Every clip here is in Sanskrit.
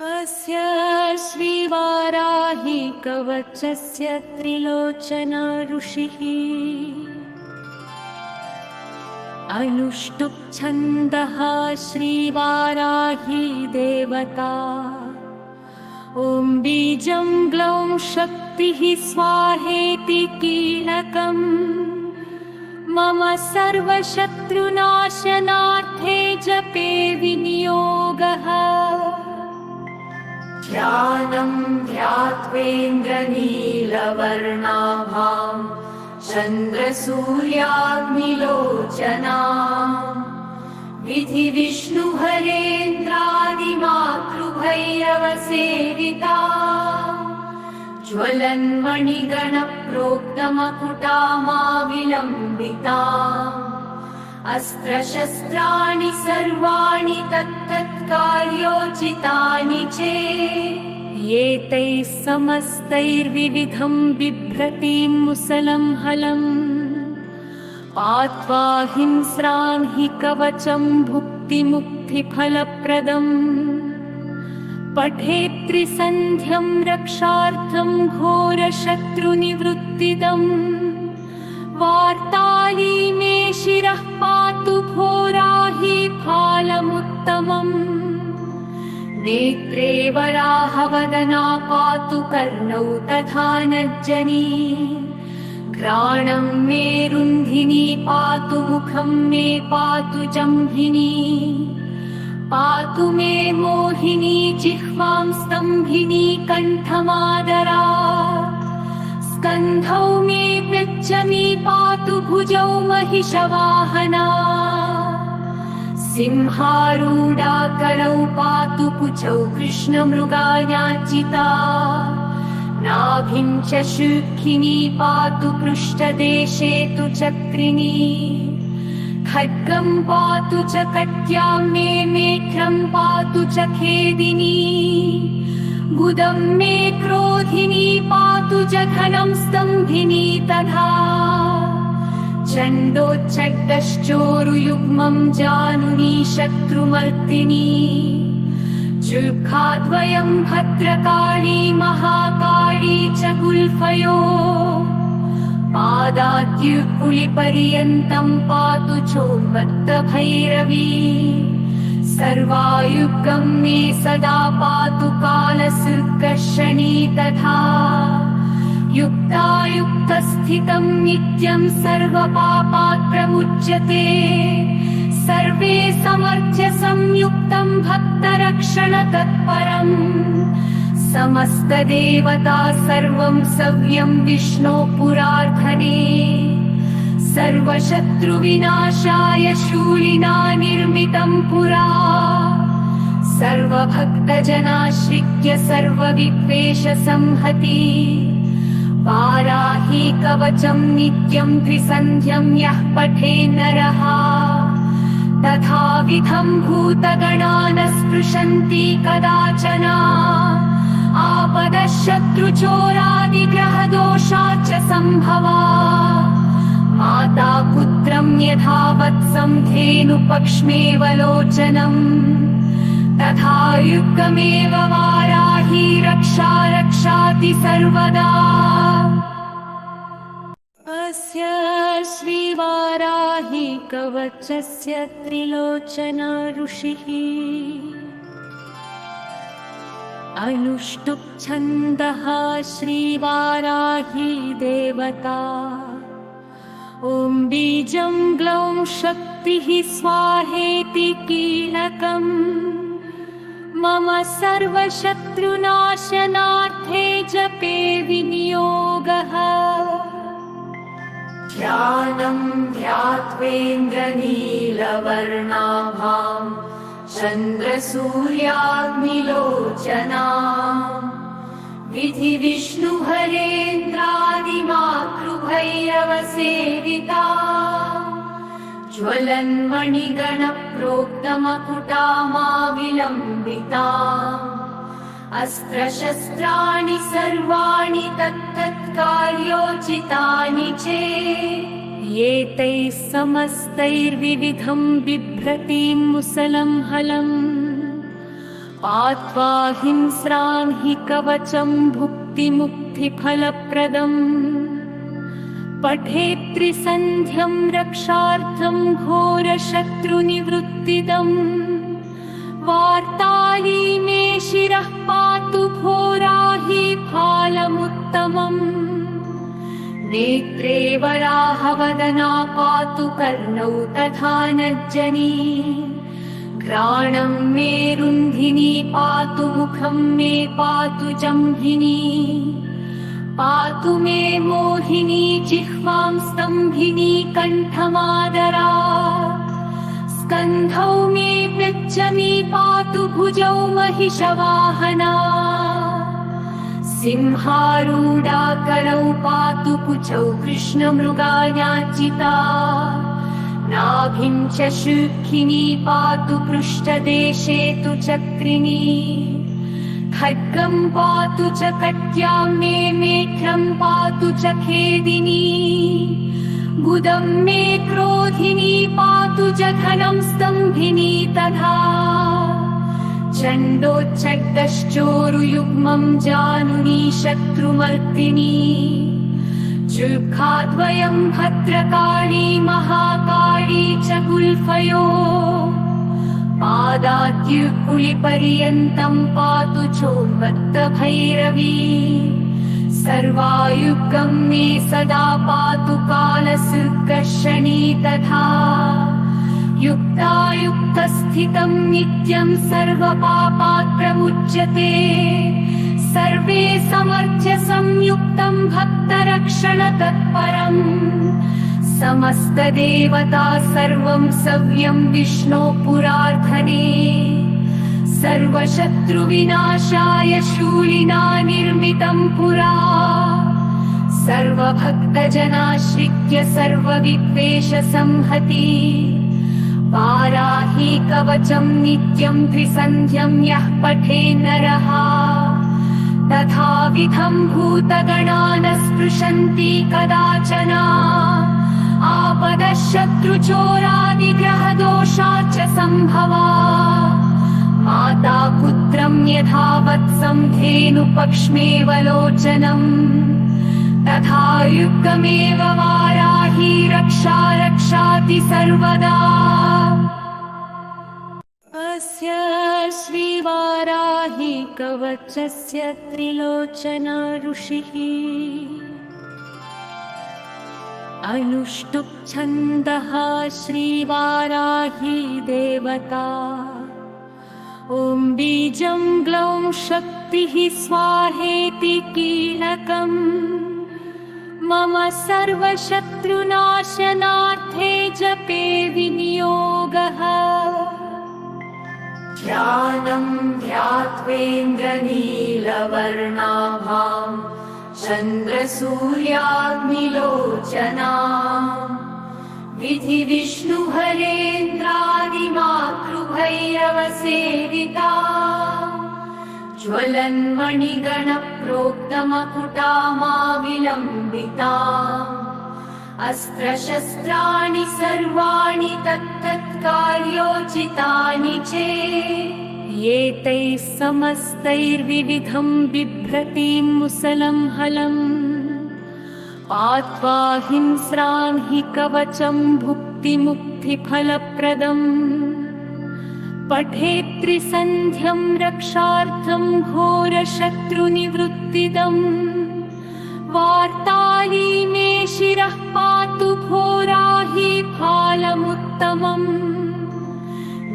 अस्य श्रीवाराही कवचस्य त्रिलोचना ऋषिः अनुष्टुप् छन्दः श्रीवाराही देवता। ॐ बीजं ग्लौं शक्तिः स्वाहेति कीलकम् मम सर्वशत्रुनाशनार्थे जपे विनियोगः। ध्यानं ध्यात्वेन्द्रनीलवर्णाभां चन्द्रसूर्याग्निलोचनाम् विधिविष्णुहरेन्द्रादिमातृभैरवसेविता ज्वलन्मणिगणप्रोक्तमकुटामाविलम्बिता। अस्त्रशस्त्राणि सर्वाणि तत्तत्कार्योचितानि चेत् एतैः समस्तैर्विविधं बिभ्रतीं मुसलं हलम् पात्वा हिंस्रां हि कवचं भुक्तिमुक्तिफलप्रदम्। पठेत् त्रिसन्ध्यं रक्षार्थं घोरशत्रुनिवृत्तिदम्। वार्ताली मे शिरः पातु घोराही फालमुत्तमम्। नेत्रे वराहवदना पातु कर्णौ तथा नज्जनी। घ्राणं मे रुन्धिनी पातु मुखं मे पातु जम्भिनी। पातु मे मोहिनी जिह्वां स्तम्भिनी कण्ठमादरा। स्कन्धौ मे व्यच्चमी पातु भुजौ महिषवाहना। सिंहारूढा करौ पातु कुचौ कृष्णमृगान्यार्चिता। नाभिं च शूखिनी पातु पृष्ठदेशे तु चक्रिणी। खड्गं पातु च कट्यां मे मेघ्रं पातु च खेदिनी। गुदं मे क्रोधिनी पातु जघनं स्तम्भिनी तथा। चण्डोच्चड्डश्चोरुयुग्मं जानुनी शत्रुमर्दिनी। जुह्वाद्वयं भद्रकाली महाकाली च गुल्फयो। पादाद्युकुलिपर्यन्तं पातु चोन्मत्तभैरवी। सर्वायुगं मे सदा पातु कालसर्कर्षणी तथा। युक्तायुक्तस्थितं नित्यं सर्वपापात्प्रमुच्यते। सर्वे समर्थ्य संयुक्तं भक्तरक्षणतत्परम्। समस्तदेवता सर्वं सव्यं विष्णो पुरार्धने। सर्वशत्रुविनाशाय शूलिना निर्मितं पुरा। सर्वभक्तजनाश्रित्य सर्वविद्वेषसंहति। वाराही कवचं नित्यं त्रिसन्ध्यं यः पठेन्नरः। तथाविधं भूतगणा न स्पृशन्ति कदाचन। आपदः शत्रुचोरादिग्रहदोषा च सम्भवा। माता पुत्रं यथा वत्सं धेनुपक्ष्मेव लोचनम्। तथा युक्तमेव वाराही रक्षा रक्षाति सर्वदा। अस्य श्रीवाराही कवचस्य त्रिलोचना ऋषिः अनुष्टुप् छन्दः श्रीवाराही देवता। ॐ बीजं ग्लौं शक्तिः स्वाहेति कीलकम् मम सर्वशत्रुनाशनार्थे जपे विनियोगः। ध्यानं ध्यात्वेन्द्रनीलवर्णाभां चन्द्रसूर्याग्निलोचनाम् विधिविष्णुहरेन्द्रादिमातृभैरवसेविता। ज्वलन्मणिगणप्रोक्तमकुटामाविलम्बिता। अस्त्रशस्त्राणि सर्वाणि तत्तत्कार्योचितानि चेत् एतैः समस्तैर्विविधं बिभ्रतीं मुसलं हलम् पात्वा हिंस्रां हि कवचं भुक्तिमुक्तिफलप्रदम् पठेत् त्रिसन्ध्यं रक्षार्थं घोरशत्रुनिवृत्तिदम् वार्ताली मे शिरः पातु घोराहि फालमुत्तमम् नेत्रे वराहवदना पातु कर्णौ तथा नज्जनी घ्राणं मे रुन्धिनी पातु मुखं मे पातु जम्भिनी पातु मे मोहिनी जिह्वां स्तम्भिनी कण्ठमादरा स्कन्धौ मे व्यच्चमी पातु भुजौ महिषवाहना सिंहारूढा करौ पातु कुचौ कृष्णमृगान्याचिता नाभिं च शुक्किनी पातु पृष्ठदेशे तु चक्रिणी खड्गं पातु च कट्यां मे मेघ्रं पातु च खेदिनी गुदं मे क्रोधिनी पातु च घनं स्तम्भिनी तथा चण्डोच्चड्डश्चोरुयुग्मं जानुनी शत्रुमर्दिनी जुह्वाद्वयं भद्रकाली महाकाली च गुल्फयो पादाद्युकुलिपर्यन्तं पातु चोन्मत्तभैरवी सर्वायुगं मे सदा पातु कालसर्कर्षणी तथा युक्तायुक्तस्थितं नित्यं सर्वपापात् प्रमुच्यते सर्वे समर्थ्य संयुक्तं भक्तरक्षणतत्परम् समस्तदेवता सर्वं सव्यं विष्णो पुरार्धने सर्वशत्रुविनाशाय शूलिना निर्मितं पुरा सर्वभक्तजनाश्रित्य सर्वविद्वेषसंहति वाराही कवचं नित्यं त्रिसन्ध्यं यः पठे नरः तथाविधं भूतगणान् स्पृशन्ति कदाचन आपदः शत्रुचोरादिग्रहदोषा च सम्भवा माता पुत्रं यथा वत्सं धेनुपक्ष्मेव लोचनम् तथा युक्तमेव वाराही रक्षाति सर्वदा अस्य श्रीवाराही कवचस्य त्रिलोचना ऋषिः अनुष्टुप् छन्दः श्रीवाराही देवता ॐ बीजं ग्लौं शक्तिः स्वाहेति कीलकम् मम सर्वशत्रुनाशनार्थे जपे विनियोगः ध्यानं ध्यात्वेन्द्रनीलवर्णाभां चन्द्रसूर्याग्निलोचनाम् विधिविष्णुहरेन्द्रादिमातृभैरवसेविता ज्वलन्मणिगणप्रोक्तमकुटामाविलम्बिता अस्त्रशस्त्राणि सर्वाणि तत्तत्कार्योचितानि चेत् एतैः समस्तैर्विविधं बिभ्रतीं मुसलं हलम् पात्वा हिंस्रां हि कवचं भुक्तिमुक्तिफलप्रदम् पठेत् त्रिसन्ध्यं रक्षार्थं घोरशत्रुनिवृत्तिदम् वार्ताली मे शिरः पातु घोराहि फालमुत्तमम्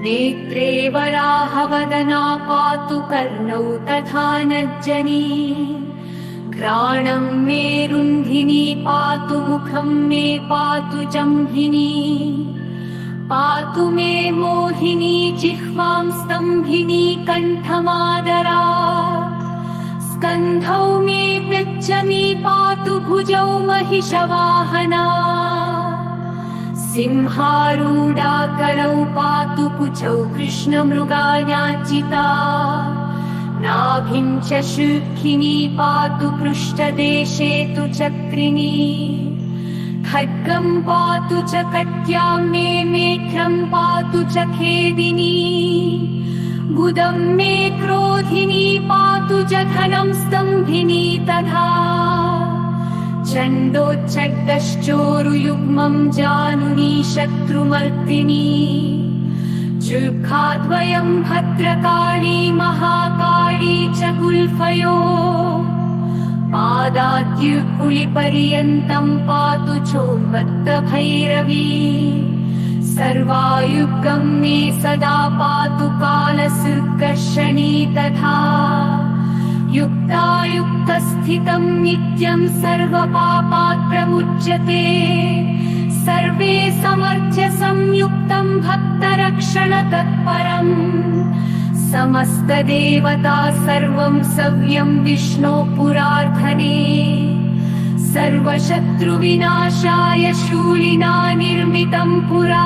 नेत्रे वराहवदना पातु कर्णौ तथा नज्जनी घ्राणं मे रुन्धिनी पातु मुखं मे पातु जम्भिनी पातु मे मोहिनी जिह्वां स्तम्भिनी कण्ठमादरा स्कन्धौ मे व्यच्चमी पातु भुजौ महिषवाहना सिंहारूढा करौ पातु कुचौ कृष्णमृगान्याचिता नाभिं च शुक्किनी पातु पृष्ठदेशे तु चक्रिणी खड्गं पातु च कट्यां मे मेघ्रं पातु च खेदिनी गुदं मे क्रोधिनी पातु जघनं स्तम्भिनी तथा चण्डोच्चड्डश्चोरुयुग्मं जानुनी शत्रुमर्दिनी जुह्वाद्वयं भद्रकाली महाकाली च गुल्फयो पादाद्युकुलिपर्यन्तं पातु चोन्मत्तभैरवी सर्वायुगं मे सदा पातु कालसर्कर्षणी तथा युक्तायुक्तस्थितं नित्यं सर्वपापात् प्रमुच्यते सर्वे समर्थ्य संयुक्तं भक्तरक्षणतत्परम् समस्तदेवता सर्वं सव्यं विष्णो पुरार्धने सर्वशत्रुविनाशाय शूलिना निर्मितं पुरा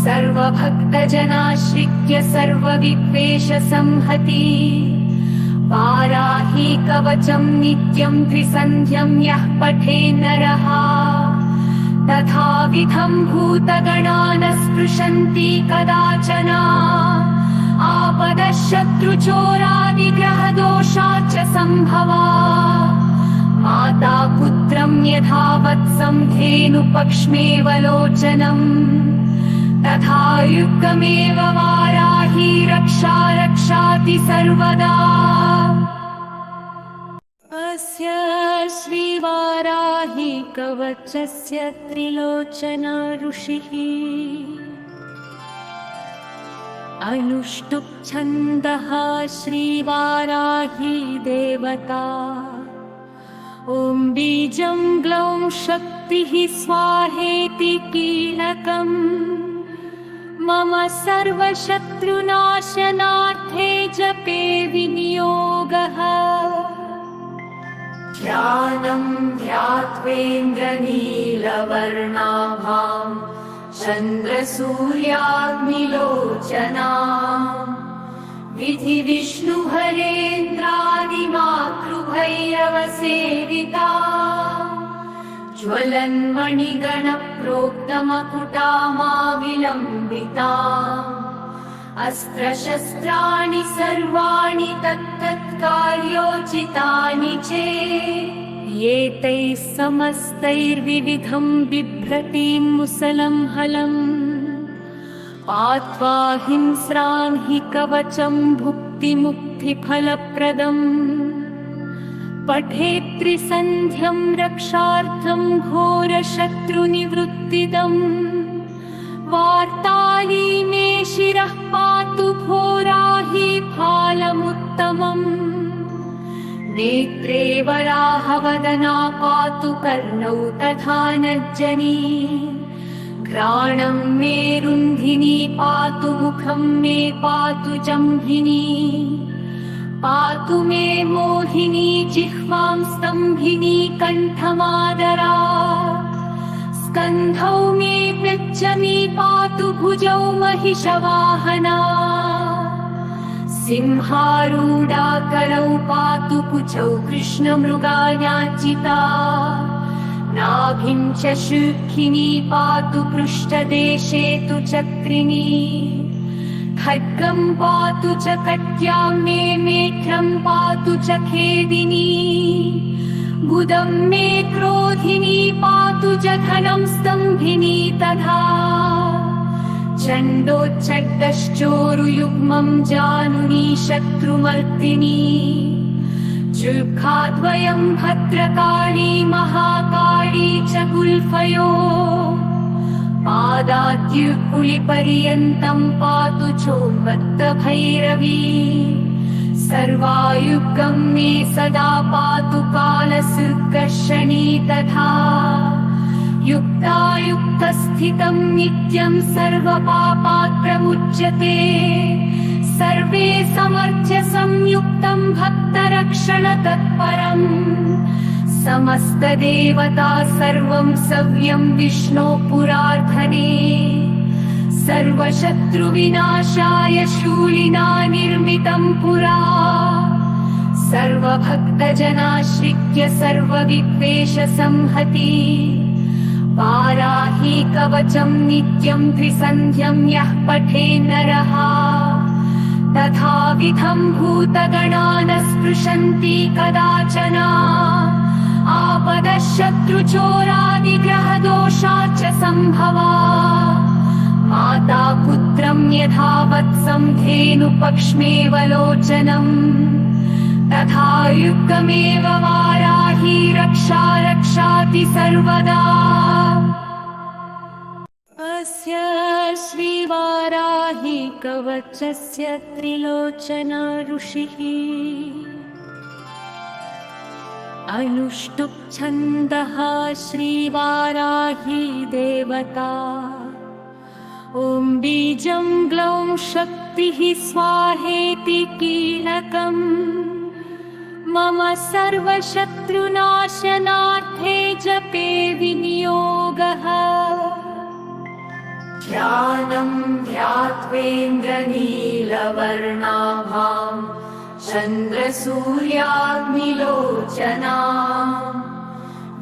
सर्वभक्तजनाश्रित्य सर्वविद्वेषसंहति वाराही कवचं नित्यं त्रिसन्ध्यं यः पठेन्नरः तथाविधं भूतगणान् स्पृशन्ति कदाचन आपदः शत्रुचोरादिग्रहदोषाच्च सम्भवा माता पुत्रं यथा वत्सं धेनुपक्ष्मेव लोचनम् तथा युक्तमेव वाराही रक्षा रक्षाति सर्वदा अस्य श्रीवाराही कवचस्य त्रिलोचना ऋषिः अनुष्टुप् छन्दः श्रीवाराही देवता ॐ बीजं ग्लौं शक्तिः स्वाहेति कीलकम् मम सर्वशत्रुनाशनार्थे जपे विनियोगः ध्यानं ध्यात्वेन्द्रनीलवर्णाभां चन्द्रसूर्याग्निलोचनाम् विधिविष्णुहरेन्द्रादिमातृभैरवसेविता ज्वलन्मणिगणप्रोक्तमकुटामाविलम्बिता अस्त्रशस्त्राणि सर्वाणि तत्तत्कार्योचितानि चेत् एतैः समस्तैर्विविधं बिभ्रतीं मुसलं हलम् पात्वा हिंस्रां हि कवचं भुक्तिमुक्तिफलप्रदम् पठेत् त्रिसन्ध्यं रक्षार्थं घोरशत्रुनिवृत्तिदम् वार्ताली मे शिरः पातु घोराही फालमुत्तमम् नेत्रे वराहवदना पातु कर्णौ तथा नज्जनी घ्राणं मे रुन्धिनी पातु मुखं मे पातु जम्भिनी पातु मे मोहिनी जिह्वां स्तम्भिनी कण्ठमादरा स्कन्धौ मे पृच्छमी पातु भुजौ महिषवाहना सिंहारूढा करौ पातु कुचौ कृष्णमृगान्याचिता नाभिं च शूखिनी पातु पृष्ठदेशे तु चक्रिणी खड्गं पातु च कट्यां मे मेघ्रं पातु च खेदिनी गुदं मे क्रोधिनी पातु जघनं स्तम्भिनी तथा चण्डोच्चड्डश्चोरुयुग्मं जानुनी शत्रुमर्दिनी जुह्वाद्वयं भद्रकाली महाकाली च गुल्फयो पादाद्युकुलिपर्यन्तं पातु चोन्मत्तभैरवी सर्वायुगं मे सदा पातु कालसर्कर्षणी तथा युक्तायुक्तस्थितं नित्यं सर्वपापात् प्रमुच्यते सर्वे समर्थ्य संयुक्तं भक्तरक्षणतत्परम् समस्तदेवता सर्वं सव्यं विष्णो पुरार्धने सर्वशत्रुविनाशाय शूलिना निर्मितं पुरा सर्वभक्तजनाश्रित्य सर्वविद्वेषसंहति वाराही कवचं नित्यं त्रिसन्ध्यं यः पठेन्नरः तथाविधं भूतगणान् स्पृशन्ति कदाचन आपदशत्रुचोरादिग्रहदोषाच्च सम्भवा माता पुत्रं यथा वत्सं धेनुपक्ष्मेव लोचनम् तथा युक्तमेव वाराही रक्षा रक्षाति सर्वदा। अस्य श्रीवाराही कवचस्य त्रिलोचना ऋषिः अनुष्टुप् छन्दः श्रीवाराही देवता ॐ बीजं ग्लौं शक्तिः स्वाहेति कीलकम् मम सर्वशत्रुनाशनार्थे जपे विनियोगः। ध्यानं ध्यात्वेन्द्रनीलवर्णाभां चन्द्रसूर्याग्निलोचनाम्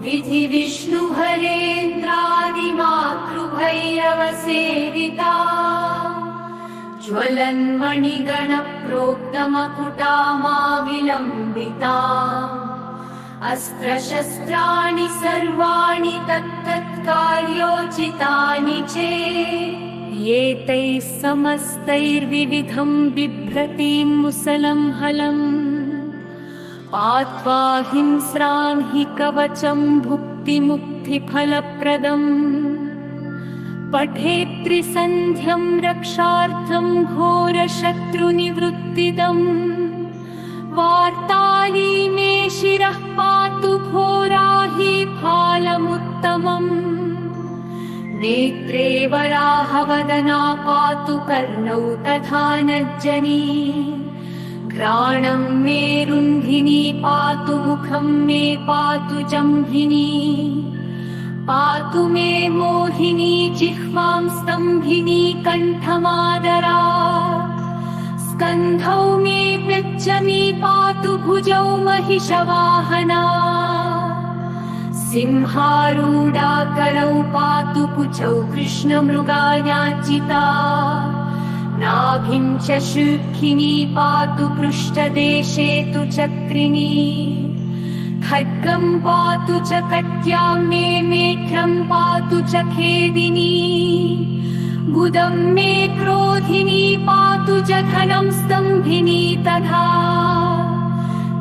विधिविष्णुहरेन्द्रादिमातृभैरवसेविता ज्वलन्मणिगणप्रोक्तमकुटामाविलम्बिता अस्त्रशस्त्राणि सर्वाणि तत्तत्कार्योचितानि चेत् एतैः समस्तैर्विविधं बिभ्रतीं मुसलं हलम् पात्वा हिंस्रां हि कवचं भुक्तिमुक्तिफलप्रदम् पठेत् त्रिसन्ध्यं रक्षार्थं घोरशत्रुनिवृत्तिदम् वार्ताली मे शिरः पातु घोराही फालमुत्तमम् नेत्रे वराहवदना पातु कर्णौ तथा नज्जनी घ्राणं मे रुन्धिनी पातु मुखं मे पातु जम्भिनी पातु मे मोहिनी जिह्वां स्तम्भिनी कण्ठमादरा स्कन्धौ मे व्यच्चमी पातु भुजौ महिषवाहना सिंहारूढा करौ पातु कुचौ कृष्णमृगान्याचिता नाभिं च शुक्खिनी पातु पृष्ठदेशे तु चक्रिणी खड्गं पातु च कट्यां मे मेघ्रं पातु च खेदिनी गुदं मे क्रोधिनी पातु च घनं स्तम्भिनी तथा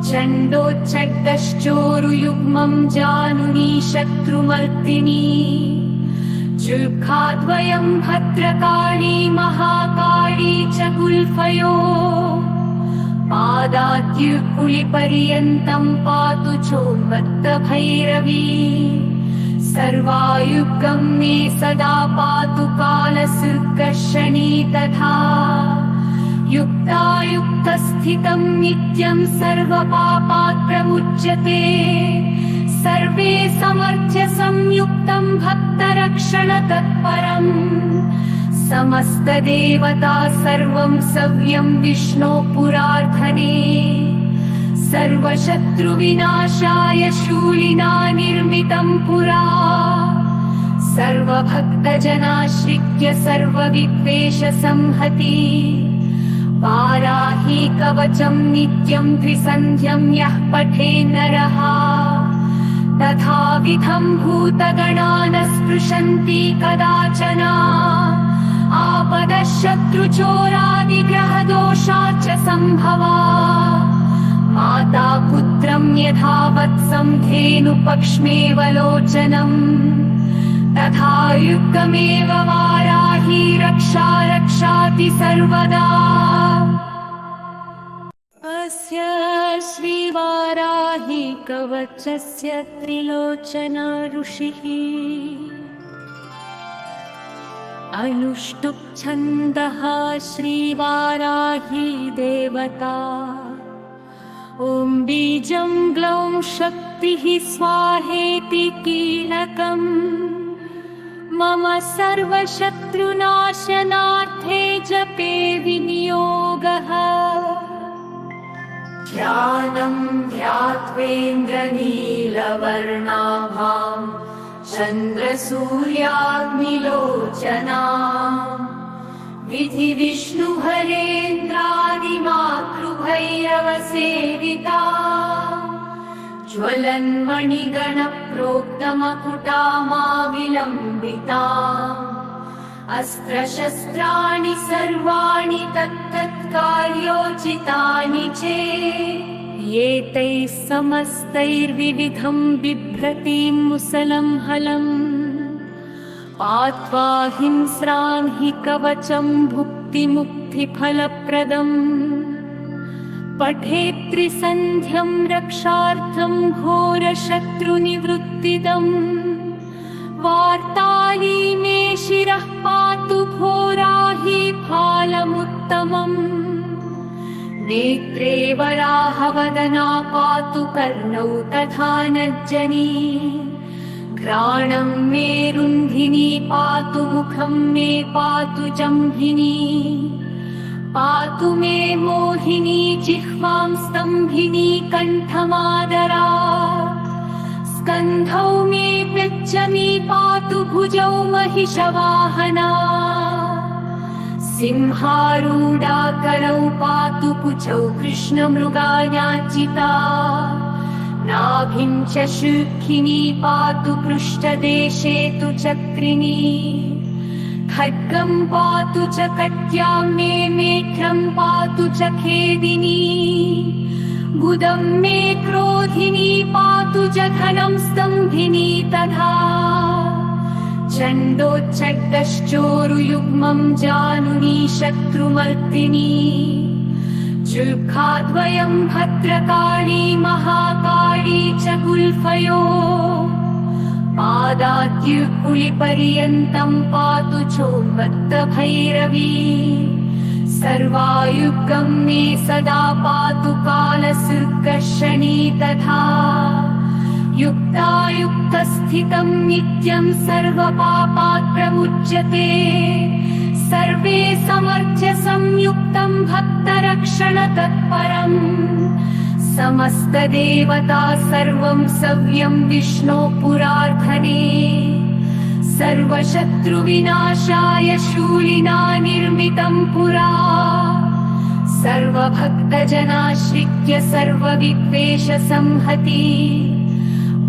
चण्डोच्चड्डश्चोरुयुग्मं जानुनी शत्रुमर्दिनी जुह्वाद्वयं भद्रकाली महाकाली च गुल्फयो पादाद्युकुलिपर्यन्तं पातु चोन्मत्तभैरवी सर्वायुगं मे सदा पातु कालसर्कर्षणी तथा युक्तायुक्तस्थितं नित्यं सर्वपापात् प्रमुच्यते सर्वे समर्थ्य संयुक्तं भक्तरक्षणतत्परम् समस्तदेवता सर्वं सव्यं विष्णो पुरार्धने सर्वशत्रुविनाशाय शूलिना निर्मितं पुरा सर्वभक्तजनाश्रित्य सर्वविद्वेषसंहति वाराही कवचं नित्यं त्रिसन्ध्यं यः पठे नरः तथाविधं भूतगणान् स्पृशन्ति कदाचन आपदशत्रुचोरादिग्रहदोषाच्च सम्भवा माता पुत्रं यथा वत्सं धेनुपक्ष्मेव लोचनम् तथा युक्तमेव वाराही रक्षा रक्षाति सर्वदा। अस्य श्रीवाराही कवचस्य त्रिलोचना ऋषिः अनुष्टुप् छन्दः श्रीवाराही देवता ॐ बीजं ग्लौं शक्तिः स्वाहेति कीलकम् मम सर्वशत्रुनाशनार्थे जपे विनियोगः। ध्यानं ध्यात्वेन्द्रनीलवर्णाभां चन्द्रसूर्याग्निलोचनाम् विधि विष्णु हरेन्द्रादिमातृभैरवसेविता ज्वलन्मणिगणप्रोक्तमकुटामा विलम्बिता अस्त्रशस्त्राणि सर्वाणि तत्तत्कार्योचितानि चेत् एतैः समस्तैर्विविधं बिभ्रतीं मुसलं हलम् पात्वा हिंस्रां हि कवचं भुक्तिमुक्तिफलप्रदम् पठेत् त्रिसन्ध्यं रक्षार्थं घोरशत्रुनिवृत्तिदम् वार्ताली मे शिरः पातु घोराहि फालमुत्तमम् नेत्रे वराहवदना पातु कर्णौ तथा नज्जनी घ्राणं मे रुन्धिनी पातु मुखं मे पातु जम्भिनी पातु मे मोहिनी जिह्वां स्तम्भिनी कण्ठमादरा स्कन्धौ मे पृच्छमी पातु भुजौ महिषवाहना सिंहारूढा करौ पातु कुचौ कृष्णमृगान्याचिता नाभिं च शुक्किनी पातु पृष्ठदेशे तु चक्रिणी खड्गं पातु च कट्यां मे मेढ्रं पातु च खेदिनी गुदं मे क्रोधिनी पातु जघनं स्तम्भिनी तथा चण्डोच्चड्डश्चोरुयुग्मं जानुनी शत्रुमर्दिनी चुल्खाद्वयं भद्रकाली महाकाली च गुल्फयो पादाद्युकुलिपर्यन्तं पातु चोन्मत्तभैरवी सर्वायुगं मे सदा पातु कालसर्कर्षणी तथा युक्तायुक्तस्थितं नित्यं सर्वपापात् प्रमुच्यते सर्वे समर्थ्य संयुक्तं भक्तरक्षणतत्परम् समस्तदेवता सर्वं सव्यं विष्णो पुरार्धने सर्वशत्रुविनाशाय शूलिना निर्मितं पुरा सर्वभक्तजनाश्रित्य सर्वविद्वेषसंहति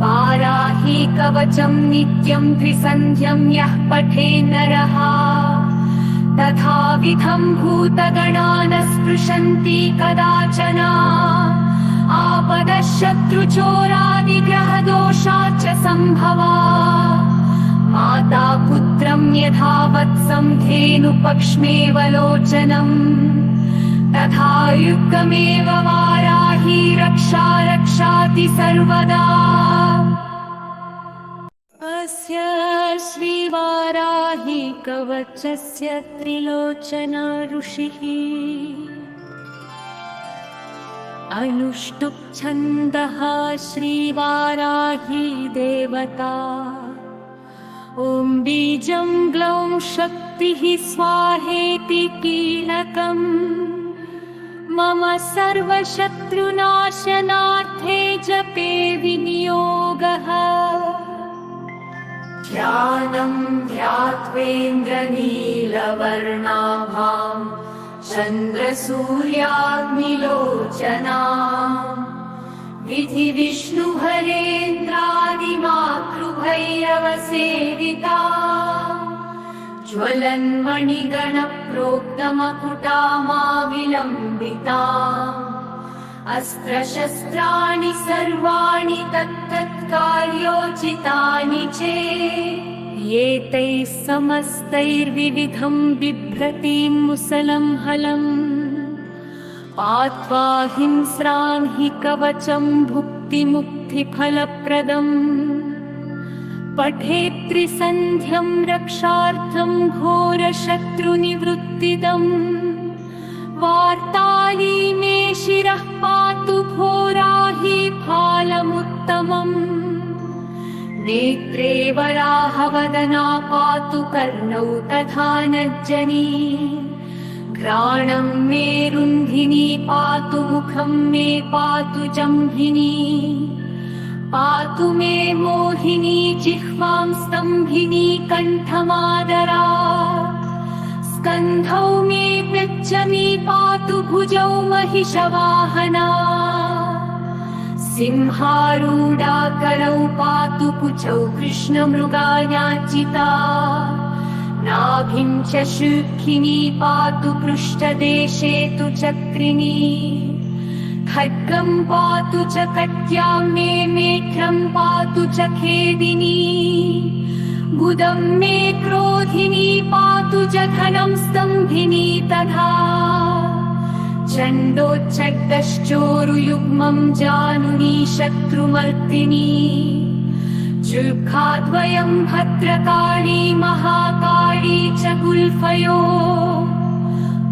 वाराही कवचं नित्यं त्रिसन्ध्यं यः पठेन्नरः तथाविधं भूतगणान् स्पृशन्ति कदाचन आपदः शत्रुचोरादिग्रहदोषाच्च सम्भवा माता पुत्रं यथा वत्सं धेनुपक्ष्मेव लोचनम् तथा युक्तमेव वाराही रक्षा रक्षाति सर्वदा अस्य श्रीवाराही कवचस्य त्रिलोचना ऋषिः अनुष्टुप् छन्दः श्रीवाराही देवता ॐ बीजं ग्लौं शक्तिः स्वाहेति कीलकम् मम सर्वशत्रुनाशनार्थे जपे विनियोगः ध्यानं ध्यात्वेन्द्रनीलवर्णाभां चन्द्रसूर्याग्निलोचनाम् विधि विष्णु हरेन्द्रादिमातृभैरवसेविता ज्वलन्मणिगणप्रोक्तमकुटामा विलम्बिता अस्त्रशस्त्राणि सर्वाणि तत्तत्कार्योचितानि चेत् एतैः समस्तैर्विविधं बिभ्रतीं मुसलं हलम् पात्वा हिंस्रां हि कवचं भुक्तिमुक्तिफलप्रदम् पठेत् त्रिसन्ध्यं रक्षार्थं घोरशत्रुनिवृत्तिदम् वार्ताली मे शिरः पातु घोराहि फालमुत्तमम् नेत्रे वराहवदना पातु कर्णौ तथा नज्जनी घ्राणं मे रुन्धिनी पातु मुखं मे पातु जम्भिनी पातु मे मोहिनी जिह्वां स्तम्भिनी कण्ठमादरा स्कन्धौ मे पृच्छमि पातु भुजौ महिषवाहना सिंहारूढा करौ पातु कुचौ कृष्णमृगान्याचिता नाभिं च शुक्लिनी पातु पृष्ठदेशे तु चक्रिणी खड्गं पातु च कट्यां मे मेघ्रं पातु च खेदिनी गुदं मे क्रोधिनी पातु च घनं स्तम्भिनी तथा चण्डोच्चड्डश्चोरुयुग्मं जानुनी शत्रुमर्दिनी चुर्खाद्वयं भद्रकाली महाकाली च गुल्फयो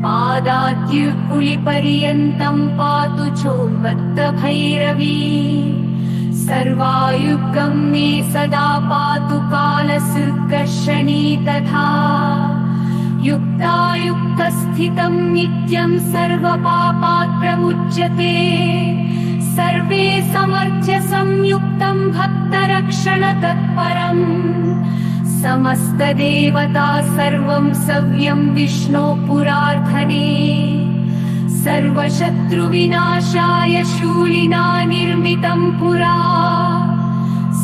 पादाद्युकुलिपर्यन्तं पातु चोन्मत्तभैरवी सर्वायुगं मे सदा पातु कालसर्कर्षणी तथा युक्तायुक्तस्थितं नित्यं सर्वपापात् प्रमुच्यते सर्वे समर्थ्य संयुक्तं भक्तरक्षणतत्परम् समस्तदेवता सर्वं सव्यं विष्णो पुरार्धने सर्वशत्रुविनाशाय शूलिना निर्मितं पुरा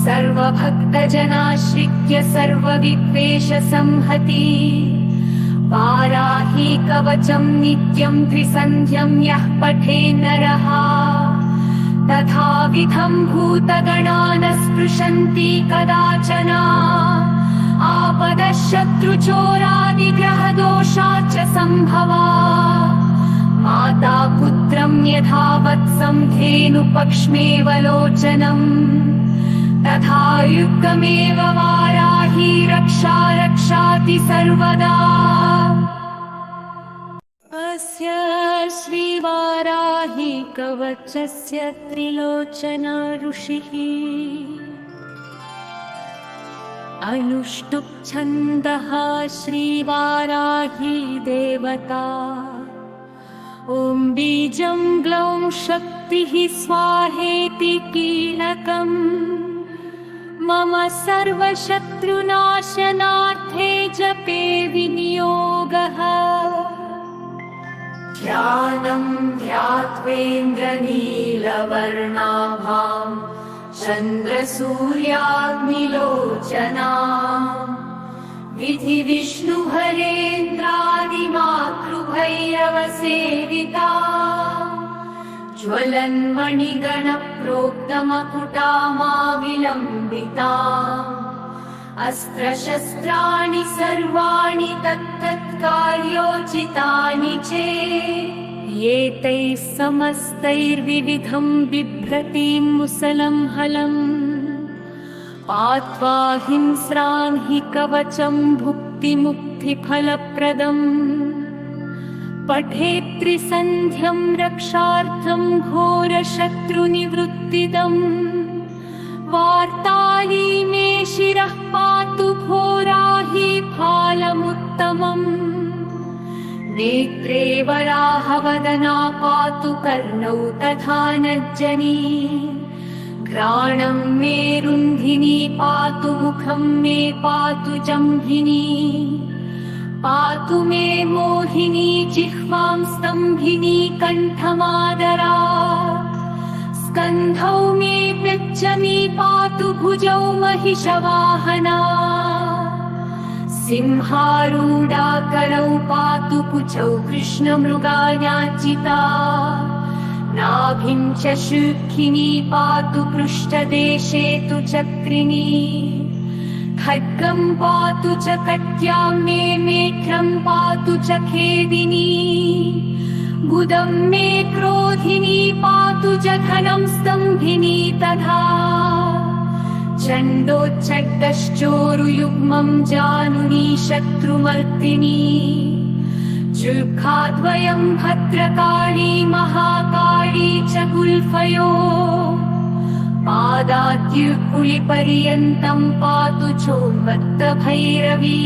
सर्वभक्तजनाश्रित्य सर्वविद्वेषसंहति वाराही कवचं नित्यं त्रिसन्ध्यं यः पठेन्नरः तथाविधं भूतगणान् स्पृशन्ति कदाचन आपदशत्रुचोरादिग्रहदोषाच्च सम्भवा माता पुत्रं यथा वत्सं धेनुपक्ष्मेव लोचनम् तथा युक्तमेव वाराही रक्षा रक्षाति सर्वदा अस्य श्रीवाराही कवचस्य त्रिलोचना ऋषिः अनुष्टुप् छन्दः श्रीवाराही देवता ॐ बीजं ग्लौं शक्तिः स्वाहेति कीलकम् मम सर्वशत्रुनाशनार्थे जपे विनियोगः ध्यानं ध्यात्वेन्द्रनीलवर्णाभां चन्द्रसूर्याग्निलोचनाम् विधिविष्णुहरेन्द्रादिमातृभैरवसेविता ज्वलन्मणिगणप्रोक्तमकुटामाविलम्बिताम् अस्त्रशस्त्राणि सर्वाणि तत्तत्कार्योचितानि चेत् एतैः समस्तैर्विविधं बिभ्रतीं मुसलं हलम् पात्वा हिंस्रां हि कवचं भुक्तिमुक्तिफलप्रदम् पठेत् त्रिसन्ध्यं रक्षार्थं घोरशत्रुनिवृत्तिदम् वार्ताली मे शिरः पातु घोराही फालमुत्तमम् नेत्रे वराहवदना पातु कर्णौ तथा नज्जनी घ्राणं मे रुन्धिनी पातु मुखं मे पातु जम्भिनी पातु मे मोहिनी जिह्वां स्तम्भिनी कण्ठमादरा स्कन्धौ मे पृच्छमि पातु भुजौ महिषवाहना सिंहारूढा करौ पातु कुचौ कृष्णमृगान्याचिता नाभिं च शुक्लिनी पातु पृष्ठदेशे तु चक्रिणी खड्गं पातु च कट्यां मे मेघ्रं पातु च खेदिनी गुदं मे क्रोधिनी पातु च घनं स्तम्भिनी तथा चण्डोच्चड्डश्चोरुयुग्मं जानुनी शत्रुमर्दिनी चुर्खाद्वयं भद्रकाली महाकाली च गुल्फयो पादाद्युकुलिपर्यन्तं पातु चोन्मत्तभैरवी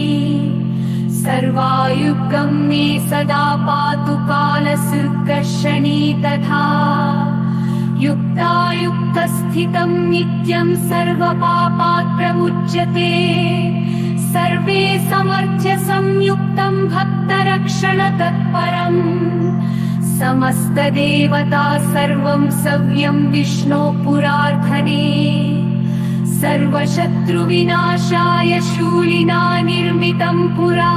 सर्वायुगं मे सदा पातु कालसर्कर्षणी तथा युक्तायुक्तस्थितं नित्यं सर्वपापात् प्रमुच्यते सर्वे समर्थ्य संयुक्तं भक्तरक्षणतत्परम् समस्तदेवता सर्वं सव्यं विष्णो पुरार्धने सर्वशत्रुविनाशाय शूलिना निर्मितं पुरा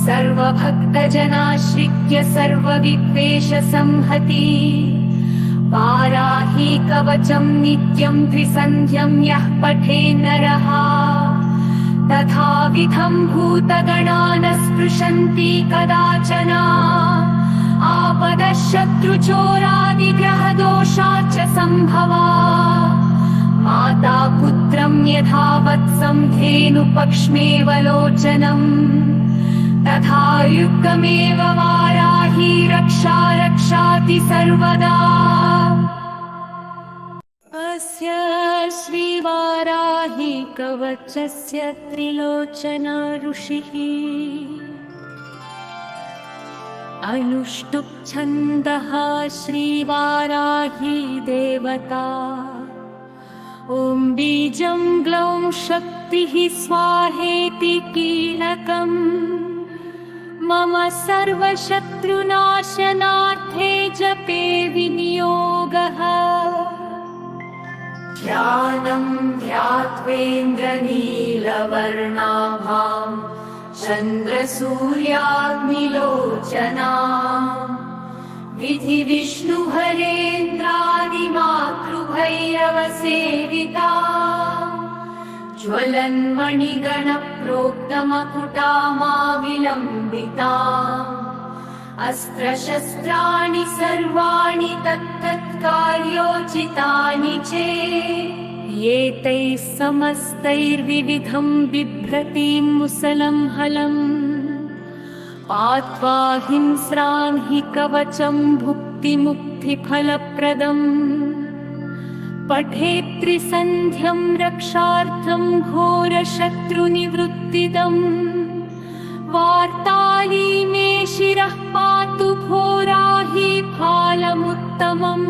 सर्वभक्तजनाश्रित्य सर्वविद्वेषसंहति वाराही कवचं नित्यं द्विसन्ध्यं यः पठेन्नरः तथाविधं भूतगणान् स्पृशन्ति कदाचन आपदः शत्रुचोरादिग्रहदोषाच्च सम्भवा माता पुत्रं यथा वत्सं धेनुपक्ष्मेव लोचनम् तथा युक्तमेव वाराही रक्षा रक्षाति सर्वदा। अस्य श्रीवाराही कवचस्य त्रिलोचना ऋषिः अनुष्टुप् छन्दः श्रीवाराही देवता ॐ बीजं ग्लौं शक्तिः स्वाहेति कीलकम् मम सर्वशत्रुनाशनार्थे जपे विनियोगः ध्यानं ध्यात्वेन्द्रनीलवर्णाभां चन्द्रसूर्याग्निलोचनाम् विधिविष्णुहरेन्द्रादिमातृभैरवसेविता ज्वलन्मणिगणप्रोक्तमकुटामाविलम्बिता अस्त्रशस्त्राणि सर्वाणि तत्तत्कार्योचितानि चेत् एतैः समस्तैर्विविधं बिभ्रतीं मुसलं हलम् पात्वा हिंस्रां हि कवचं भुक्तिमुक्तिफलप्रदम् पठेत् त्रिसन्ध्यं रक्षार्थं घोरशत्रुनिवृत्तिदम् वार्ताली मे शिरः पातु घोराही फालमुत्तमम्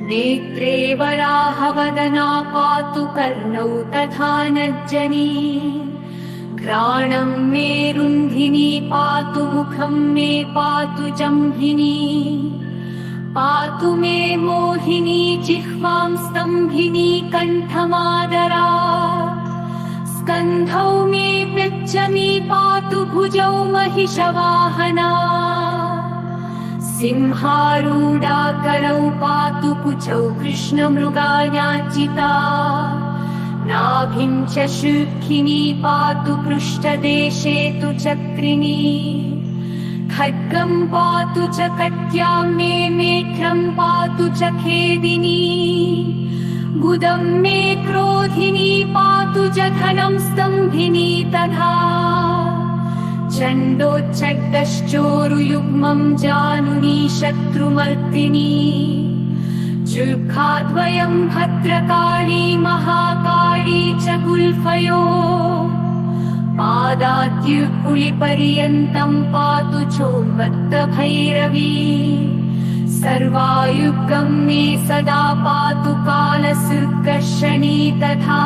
नेत्रे वराहवदना पातु कर्णौ तथा नज्जनी घ्राणं मे रुन्धिनी पातु मुखं मे पातु जम्भिनी पातु मे मोहिनी जिह्वां स्तम्भिनी कण्ठमादरा स्कन्धौ मे पृच्छमी पातु भुजौ महिषवाहना सिंहारूढा करौ पातु कुचौ कृष्णमृगान्याचिता नाभिं च शुक्किनी पातु पृष्ठदेशे तु चक्रिणी खड्गं पातु च कट्यां मे मेघ्रं पातु च खेदिनी गुदं मे क्रोधिनी पातु जघनं स्तम्भिनी तथा चण्डोच्चड्डश्चोरुयुग्मं जानुनी शत्रुमर्दिनी जुह्वाद्वयं भद्रकाली महाकाली च गुल्फयो पादाद्युकुलिपर्यन्तं पातु चोन्मत्तभैरवी सर्वायुगं मे सदा पातु कालसर्कर्षणी तथा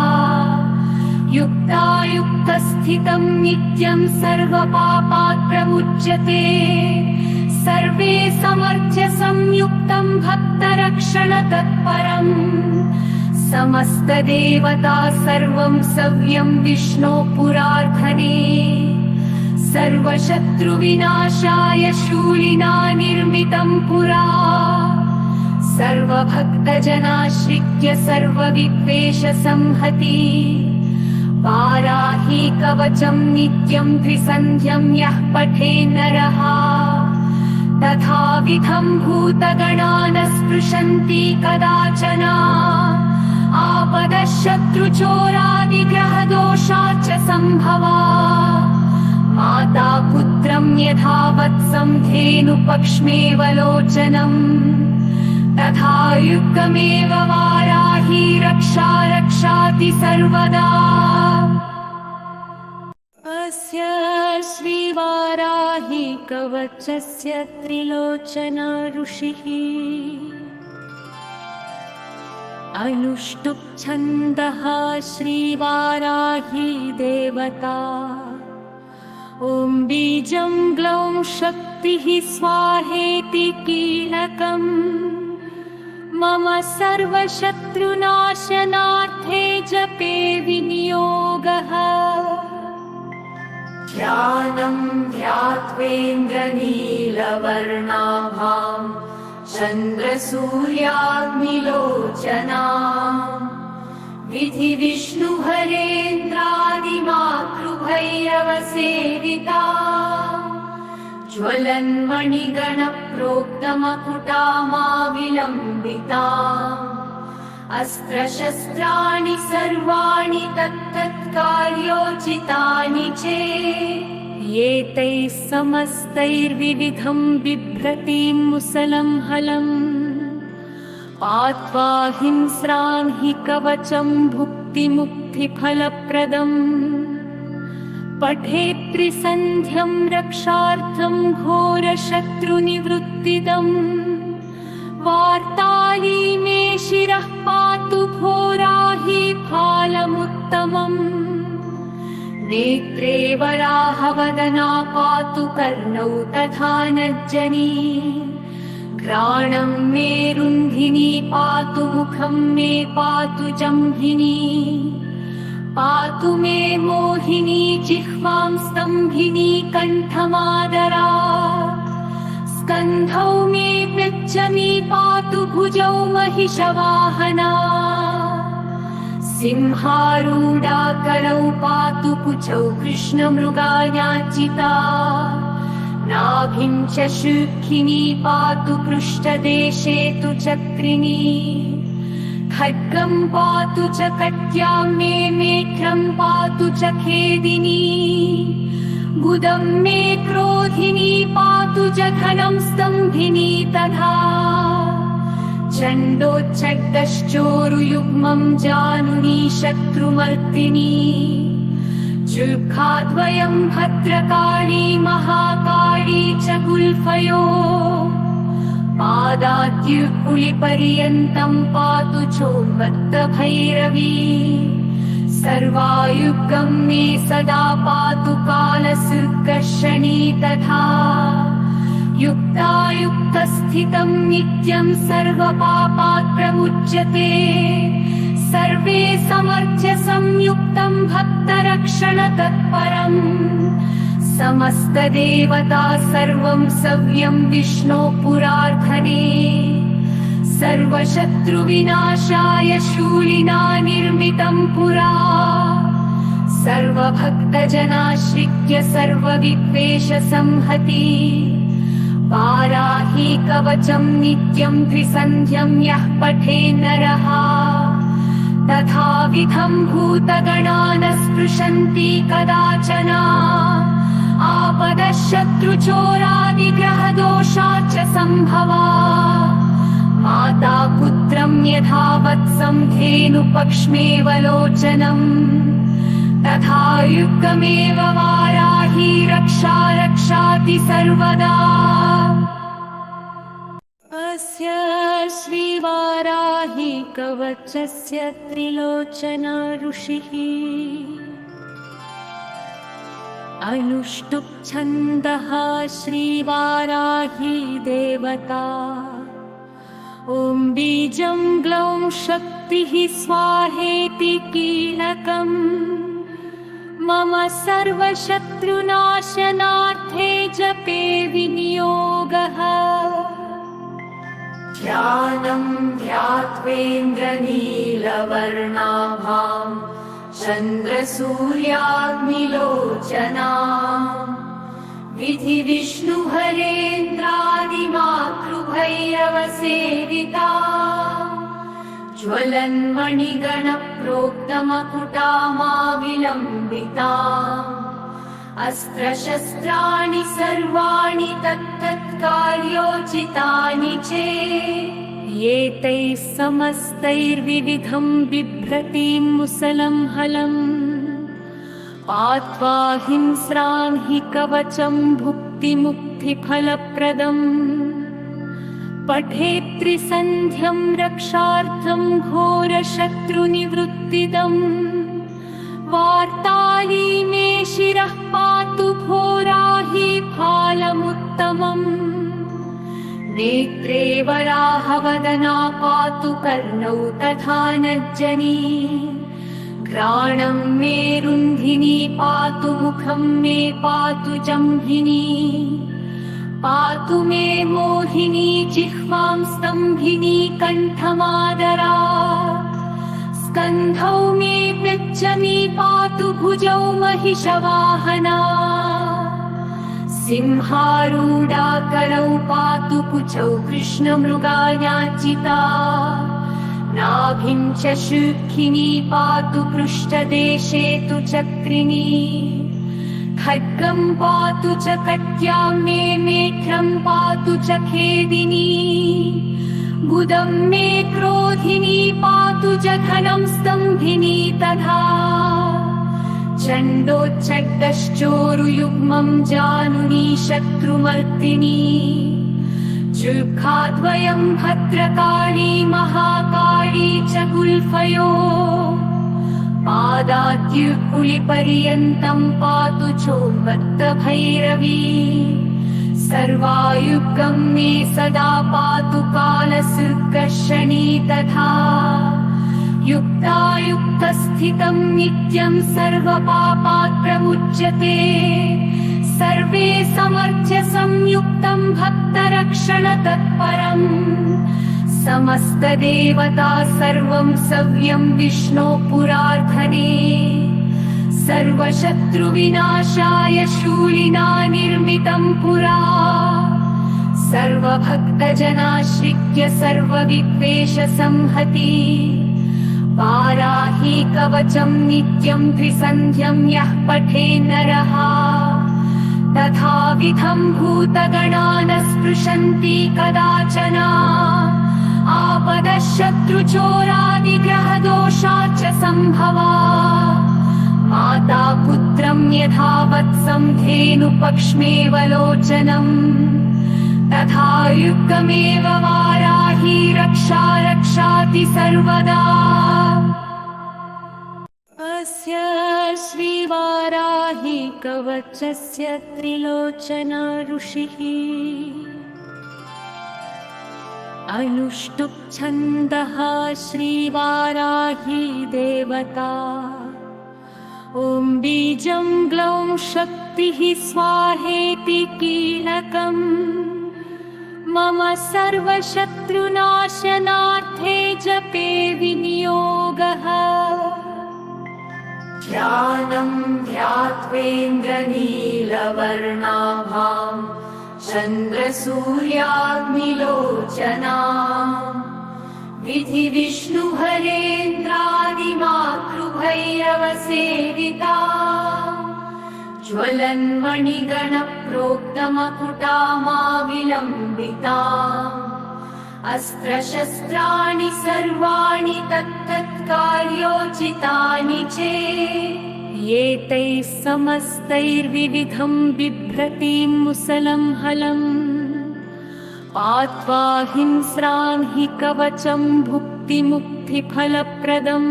युक्तायुक्तस्थितं नित्यं सर्वपापात् प्रमुच्यते सर्वे समर्थ्य संयुक्तं भक्तरक्षणतत्परम् समस्तदेवता सर्वं सव्यं विष्णो पुरार्धने सर्वशत्रुविनाशाय शूलिना निर्मितं पुरा सर्वभक्तजनाश्रित्य सर्वविद्वेषसंहति वाराही कवचं नित्यं द्विसन्ध्यं यः पठेन्नरः तथाविधं भूतगणान् स्पृशन्ति कदाचन आपदः शत्रुचोरादिग्रहदोषाच्च सम्भवा माता पुत्रं यथा वत्सं धेनुपक्ष्मेव लोचनम् तथा युक्तमेव वाराही रक्षा रक्षाति सर्वदा। अस्य श्रीवाराही कवचस्य त्रिलोचना ऋषिः अनुष्टुप् छन्दः श्रीवाराही देवता। ॐ बीजं ग्लौं शक्तिः स्वाहेति कीलकम् मम सर्वशत्रुनाशनार्थे जपे विनियोगः। ध्यानं ध्यात्वेन्द्रनीलवर्णाभां चन्द्रसूर्याग्निलोचनाम् विधिविष्णुहरेन्द्रादिमातृभैरवसेविता ज्वलन्मणिगणप्रोक्तमकुटामाविलम्बिता। अस्त्रशस्त्राणि सर्वाणि तत्तत्कार्योचितानि चेत् एतैः समस्तैर्विविधं बिभ्रतीं मुसलं हलम् पात्वा हिंस्रान् हि कवचं भुक्तिमुक्तिफलप्रदम्। पठेत् त्रिसन्ध्यं रक्षार्थं घोरशत्रुनिवृत्तिदम्। वार्ताली मे शिरः पातु घोराहि फालमुत्तमम्। नेत्रे वराहवदना पातु कर्णौ तथा नज्जनी। घ्राणं मे रुन्धिनी पातु मुखं मे पातु जम्भिनी। पातु मे मोहिनी जिह्वां स्तम्भिनी कण्ठमादरा। स्कन्धौ मे पृच्छमी पातु भुजौ महिषवाहना। सिंहारूढा करौ पातु कुचौ कृष्णमृगान्याचिता। नाभिं च शूखिनी पातु पृष्ठदेशे तु चक्रिणी। खड्गं पातु च कट्यां मे मेघ्रं पातु च खेदिनी। गुदं मे क्रोधिनी पातु जघनं स्तम्भिनी तथा। चण्डोच्चड्डश्चोरुयुग्मं जानुनी शत्रुमर्दिनी। जुह्वाद्वयं भद्रकाली महाकाली च गुल्फयो। पादाद्युकुलिपर्यन्तं पातु चोन्मत्तभैरवी। सर्वायुगं मे सदा पातु कालसर्कर्षणी तथा। युक्तायुक्तस्थितं नित्यं सर्वपापात् प्रमुच्यते। सर्वे समर्थ्य संयुक्तं भक्तरक्षणतत्परम्। समस्तदेवता सर्वं सव्यं विष्णो पुरार्धने। सर्वशत्रुविनाशाय शूलिना निर्मितं पुरा। सर्वभक्तजनाश्रित्य सर्वविद्वेषसंहति। वाराही कवचं नित्यं त्रिसन्ध्यं यः पठेन्नरः। तथाविधं भूतगणान् स्पृशन्ति कदाचन। आपदः शत्रुचोरादिग्रहदोषाच्च सम्भवा। माता पुत्रं यथा वत्सं धेनुपक्ष्मेव लोचनम्। तथा युक्तमेव वाराही रक्षा रक्षाति सर्वदा। अस्य श्रीवाराही कवचस्य त्रिलोचना ऋषिः। अनुष्टुप् छन्दः श्रीवाराही देवता। ॐ बीजं ग्लौं शक्तिः स्वाहेति कीलकम् मम सर्वशत्रुनाशनार्थे जपे विनियोगः। ध्यानं ध्यात्वेन्द्रनीलवर्णाभां चन्द्रसूर्याग्निलोचनाम्। विधिविष्णुहरेन्द्रादिमातृभैरवसेविता। ज्वलन्मणिगणप्रोक्तमकुटामाविलम्बिता। अस्त्रशस्त्राणि सर्वाणि तत्तत्कार्योचितानि चेत् एतैः समस्तैर्विविधं बिभ्रतीं मुसलं हलम् पात्वा हिंस्रान् हि कवचं भुक्तिमुक्तिफलप्रदम्। पठेत्त्रिसन्ध्यं रक्षार्थं घोरशत्रुनिवृत्तिदम् वार्ताली मे शिरः पातु घोराहि फालमुत्तमम् नेत्रे वराहवदना पातु कर्णौ तथा नज्जनी घ्राणं मे रुन्धिनी पातु मुखं मे पातु जम्भिनी पातु मे मोहिनी जिह्वां स्तम्भिनी कण्ठमादरा स्कन्धौ मे व्यच्चमी पातु भुजौ महिषवाहना सिंहारूढा करौ पातु कुचौ कृष्णमृगायाचिता नाभिं च शुक्खिनी पातु पृष्ठदेशे तु चक्रिणी खड्गं पातु च कट्यां मे मेढ्रं पातु च खेदिनी गुदं मे क्रोधिनी पातु च घनं स्तम्भिनी तथा चण्डोच्चड्डश्चोरुयुग्मं जानुनी शत्रुमर्दिनी जुह्वाद्वयं भद्रकाली महाकाली च गुल्फयो पादाद्युकुलिपर्यन्तं पातु चोन्मत्तभैरवी सर्वायुगं मे सदा पातु कालसर्कर्षणी तथा युक्तायुक्तस्थितं नित्यं सर्वपापात्प्रमुच्यते सर्वे समर्थ्य संयुक्तं भक्तरक्षणतत्परम् समस्तदेवता सर्वं सव्यं विष्णो पुरार्धने सर्वशत्रुविनाशाय शूलिना निर्मितं पुरा सर्वभक्तजनाश्रित्य सर्वविद्वेषसंहति वाराही कवचं नित्यं त्रिसन्ध्यं यः पठेन्नरः तथाविधं भूतगणान् स्पृशन्ति कदाचन आपदः शत्रुचोरादिग्रहदोषा च सम्भवा माता पुत्रं यथा वत्सं धेनुपक्ष्मेव लोचनम् तथा युक्तमेव वाराही रक्षा रक्षाति सर्वदा अस्य श्रीवाराही कवचस्य त्रिलोचना ऋषिः अनुष्टुप् छन्दः श्रीवाराही देवता ॐ बीजं ग्लौं शक्तिः स्वाहेति कीलकम् मम सर्वशत्रुनाशनार्थे जपे विनियोगः ध्यानं ध्यात्वेन्द्रनीलवर्णाभां चन्द्रसूर्याग्निलोचनाम् विधिविष्णुहरेन्द्रादिमातृभैरवसेविता ज्वलन्मणिगणप्रोक्तमकुटामाविलम्बिता अस्त्रशस्त्राणि सर्वाणि तत्तत्कार्योचितानि चेत् एतैः समस्तैर्विविधं बिभ्रतीं मुसलं हलम् पात्वा हिंस्रां हि कवचं भुक्तिमुक्तिफलप्रदम्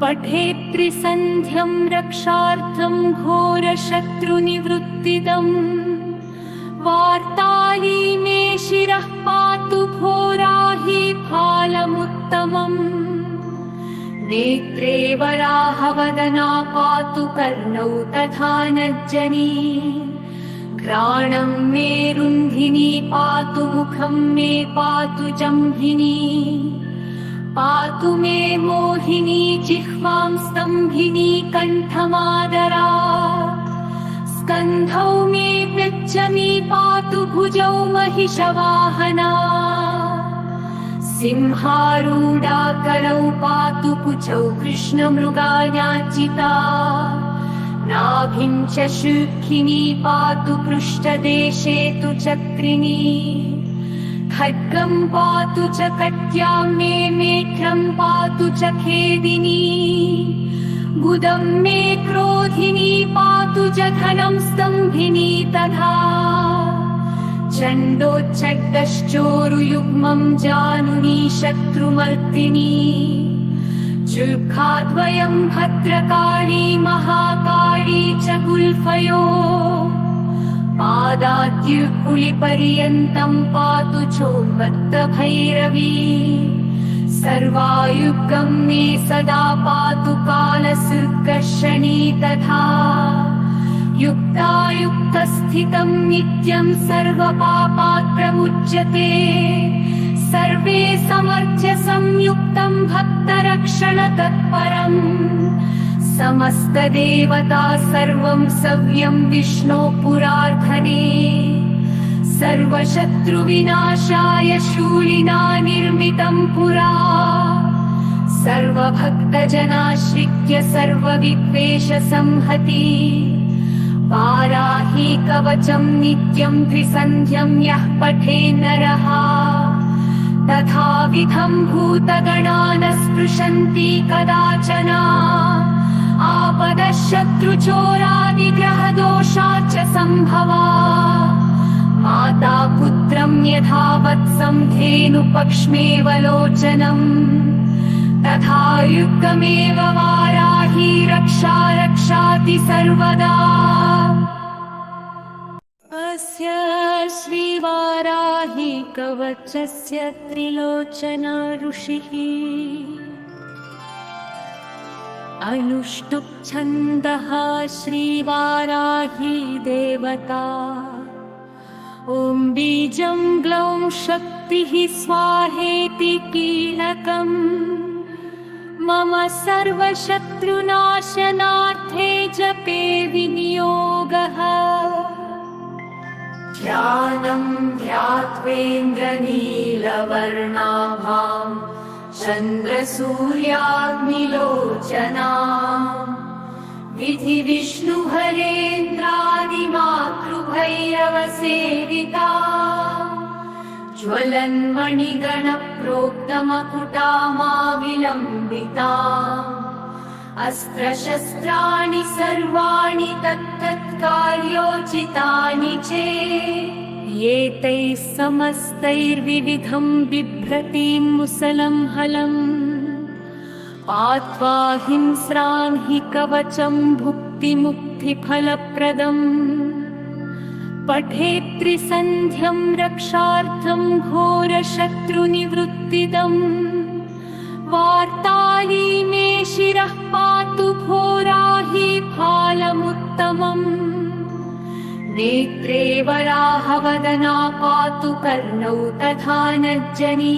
पठेत्त्रिसन्ध्यं रक्षार्थं घोरशत्रुनिवृत्तिदम् वार्ताली मे शिरः पातु घोराहि फालमुत्तमम् नेत्रे वराहवदना पातु कर्णौ तथा नज्जनी घ्राणं मे रुन्धिनी पातु मुखं मे पातु जम्भिनी पातु मे मोहिनी जिह्वां स्तम्भिनी कण्ठमादरा स्कन्धौ मे व्यच्चमी पातु भुजौ महिषवाहना सिंहारूढा करौ पातु कुचौ कृष्णमृगायाचिता नाभिं च शुक्खिनी पातु पृष्ठदेशे तु चक्रिणी खड्गं पातु च कट्यां मे मेढ्रं पातु च खेदिनी गुदं मे क्रोधिनी पातु च घनं स्तम्भिनी तथा चण्डोच्चड्डश्चोरुयुग्मं जानुनी शत्रुमर्दिनी जुल्खाद्वयं भद्रकाली महाकाली च गुल्फयो पादाद्युकुलिपर्यन्तं पातु चोन्मत्तभैरवी सर्वायुगं मे सदा पातु कालसर्कर्षणी तथा युक्तायुक्तस्थितं नित्यं सर्वपापात् प्रमुच्यते सर्वे समर्थ्य संयुक्तं भक्तरक्षणतत्परम् समस्तदेवता सर्वं सव्यं विष्णो पुरार्धने सर्वशत्रुविनाशाय शूलिना निर्मितं पुरा सर्वभक्तजनाश्रित्य सर्वविद्वेषसंहति वाराही कवचं नित्यं त्रिसन्ध्यं यः पठे नरः तथाविधं भूतगणान् स्पृशन्ति कदाचन आपदः शत्रुचोरादिग्रहदोषाच्च सम्भवा माता पुत्रं यथा वत्सं धेनुपक्ष्मेव लोचनम् तथा युक्तमेव वाराही रक्षाति सर्वदा अस्य श्रीवाराही कवचस्य त्रिलोचना ऋषिः अनुष्टुप् छन्दः श्रीवाराही देवता ॐ बीजं ग्लौं शक्तिः स्वाहेति कीलकम् मम सर्वशत्रुनाशनार्थे जपे विनियोगः ध्यानं ध्यात्वेन्द्रनीलवर्णाभां चन्द्रसूर्याग्निलोचनाम् विधिविष्णुहरेन्द्रादिमातृभैरवसेविता ज्वलन्मणिगणप्रोक्तमकुटामाविलम्बिता अस्त्रशस्त्राणि सर्वाणि तत्तत्कार्योचितानि चेत् एतैः समस्तैर्विविधं बिभ्रतीं मुसलं हलम् पात्वा हिंस्रां हि कवचं भुक्तिमुक्तिफलप्रदम् पठेत् त्रिसन्ध्यं रक्षार्थं घोरशत्रुनिवृत्तिदम् वार्ताली मे शिरः पातु घोराही फालमुत्तमम् नेत्रे वराहवदना पातु कर्णौ तथा नज्जनी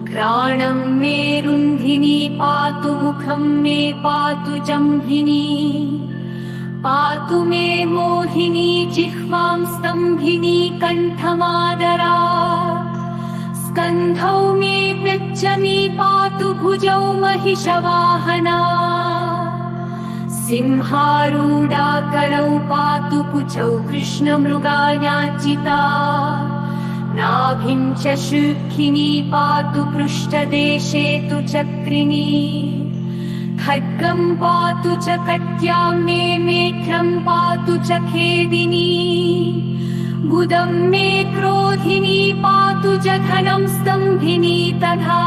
घ्राणं मे रुन्धिनी पातु मुखं मे पातु जम्भिनी पातु मे मोहिनी जिह्वां स्तम्भिनी कण्ठमादरा स्कन्धौ मे व्यच्चमी पातु भुजौ महिषवाहना सिंहारूढा करौ पातु कुचौ कृष्णमृगान्याचिता नाभिं च शुक्लिनी पातु पृष्ठदेशे तु चक्रिणी खड्गं पातु च कट्यां मे मेघ्रं पातु च खेदिनी गुदं मे क्रोधिनी पातु जघनं स्तम्भिनी तथा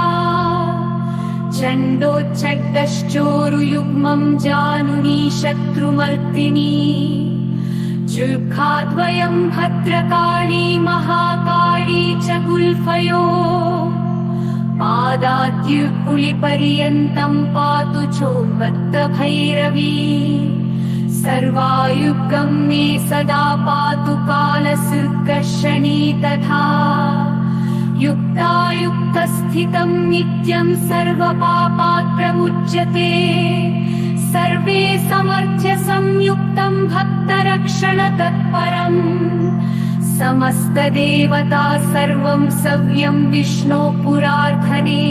चण्डोच्चड्डश्चोरुयुग्मं जानुनी शत्रुमर्दिनी जुल्खाद्वयं भद्रकाली महाकाली च गुल्फयो पादाद्युकुलिपर्यन्तं पातु चोन्मत्तभैरवी सर्वायुगं मे सदा पातु कालसर्कर्षणी तथा युक्तायुक्तस्थितं नित्यं सर्वपापात् प्रमुच्यते सर्वे समर्थ्य संयुक्तं भक्तरक्षणतत्परम् समस्तदेवता सर्वं सव्यं विष्णो पुरार्धने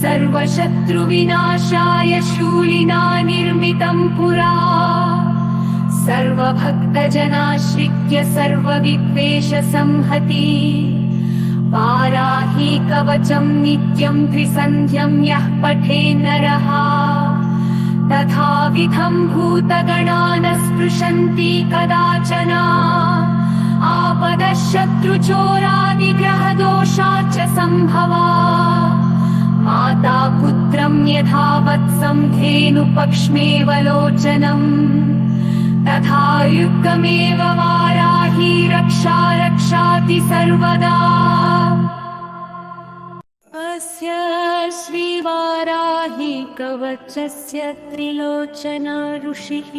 सर्वशत्रुविनाशाय शूलिना निर्मितं पुरा सर्वभक्तजनाश्रित्य सर्वविद्वेषसंहति वाराही कवचं नित्यं त्रिसन्ध्यं यः पठे नरः तथाविधं भूतगणान् स्पृशन्ति कदाचन आपदशत्रुचोरादिग्रहदोषा च सम्भवा माता पुत्रं यथा वत्सं धेनुपक्ष्मेव लोचनम् तथा युक्तमेव वाराही रक्षा रक्षाति सर्वदा। अस्य श्रीवाराही कवचस्य त्रिलोचना ऋषिः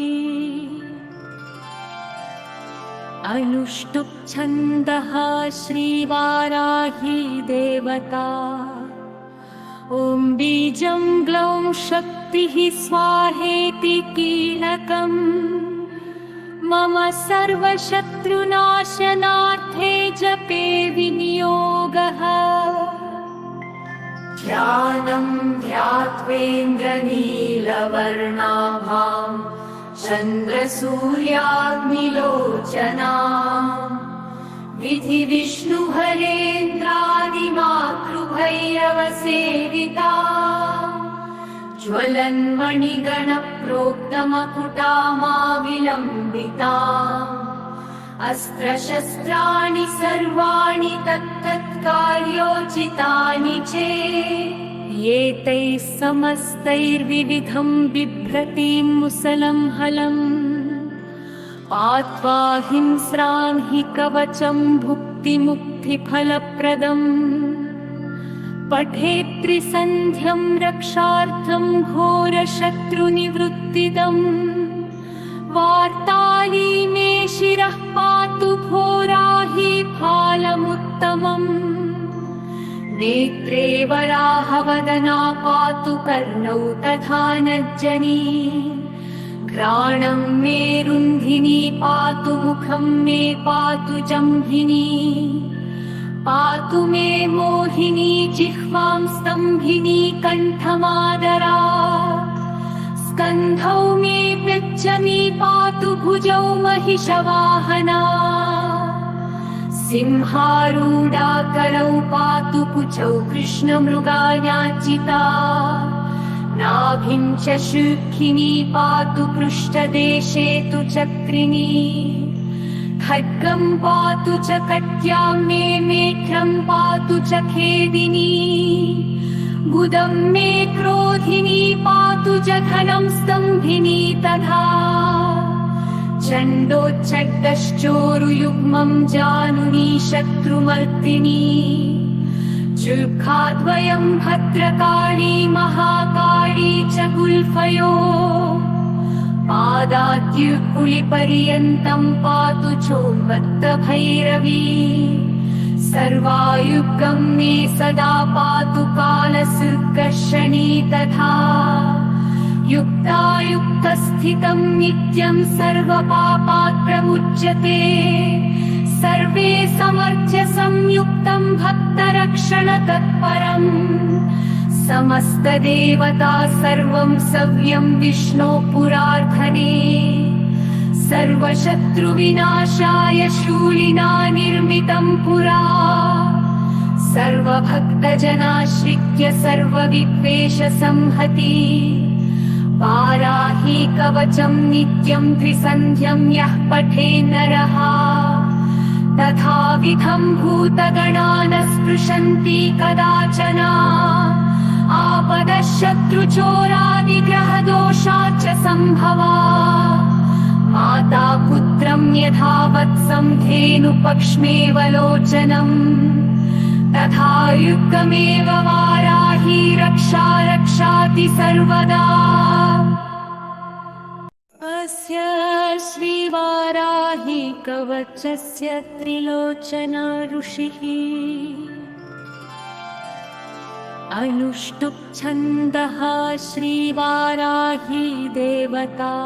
अनुष्टुप् छन्दः श्रीवाराही देवता ॐ बीजं ग्लौं शक्तिः स्वाहेति कीलकम् मम सर्वशत्रुनाशनार्थे जपे विनियोगः। ध्यानं ध्यात्वेन्द्रनीलवर्णाभां चन्द्रसूर्याग्निलोचनाम् विधिविष्णुहरेन्द्रादिमातृभैरवसेविता ज्वलन्मणिगणप्रोक्तमकुटामाविलम्बिता अस्त्रशस्त्राणि सर्वाणि तत्तत्कार्योचितानि चेत् एतैः समस्तैर्विविधं बिभ्रतीं मुसलं हलम् पात्वा हिंस्रां हि कवचं भुक्तिमुक्तिफलप्रदम् पठेत् त्रिसन्ध्यं रक्षार्थं घोरशत्रुनिवृत्तिदम् वार्ताली मे शिरः पातु घोराही फालमुत्तमम् नेत्रे वराहवदना पातु कर्णौ तथा नज्जनी घ्राणं मे रुन्धिनी पातु मुखं मे पातु जम्भिनी पातु मे मोहिनी जिह्वां स्तम्भिनी कण्ठमादरा स्कन्धौ मे पृच्छमी पातु भुजौ महिषवाहना सिंहारूढा करौ पातु कुचौ कृष्णमृगान्याचिता नाभिं च शुक्लिनी पातु पृष्ठदेशे तु चक्रिणी खड्गं पातु च कट्यां मे मेघ्रं पातु च खेदिनी गुदं मे क्रोधिनी पातु च घनं स्तम्भिनी तथा चण्डोच्चड्डश्चोरुयुग्मं जानुनी शत्रुमर्दिनी जुह्वाद्वयं भद्रकाली महाकाली च गुल्फयो पादाद्युकुलिपर्यन्तं पातु चोन्मत्तभैरवी सर्वायुगं मे सदा पातु कालसर्कर्षणी तथा युक्तायुक्तस्थितं नित्यं सर्वपापात्प्रमुच्यते सर्वे समर्थ्य संयुक्तं भक्तरक्षणतत्परम् समस्तदेवता सर्वं सव्यं विष्णो पुरार्धने सर्वशत्रुविनाशाय शूलिना निर्मितं पुरा सर्वभक्तजनाश्रित्य सर्वविद्वेषसंहति वाराही कवचं नित्यं त्रिसन्ध्यं यः पठेत् नरः तथाविधं भूतगणान् स्पृशन्ति कदाचन आपदशत्रुचोरादिग्रहदोषा च सम्भवा माता पुत्रं यथा वत्सं धेनुपक्ष्मेव लोचनम् तथा युक्तमेव वाराही रक्षा रक्षाति सर्वदा। अस्य श्रीवाराही कवचस्य त्रिलोचना ऋषिः अनुष्टुप् छन्दः श्रीवाराही देवता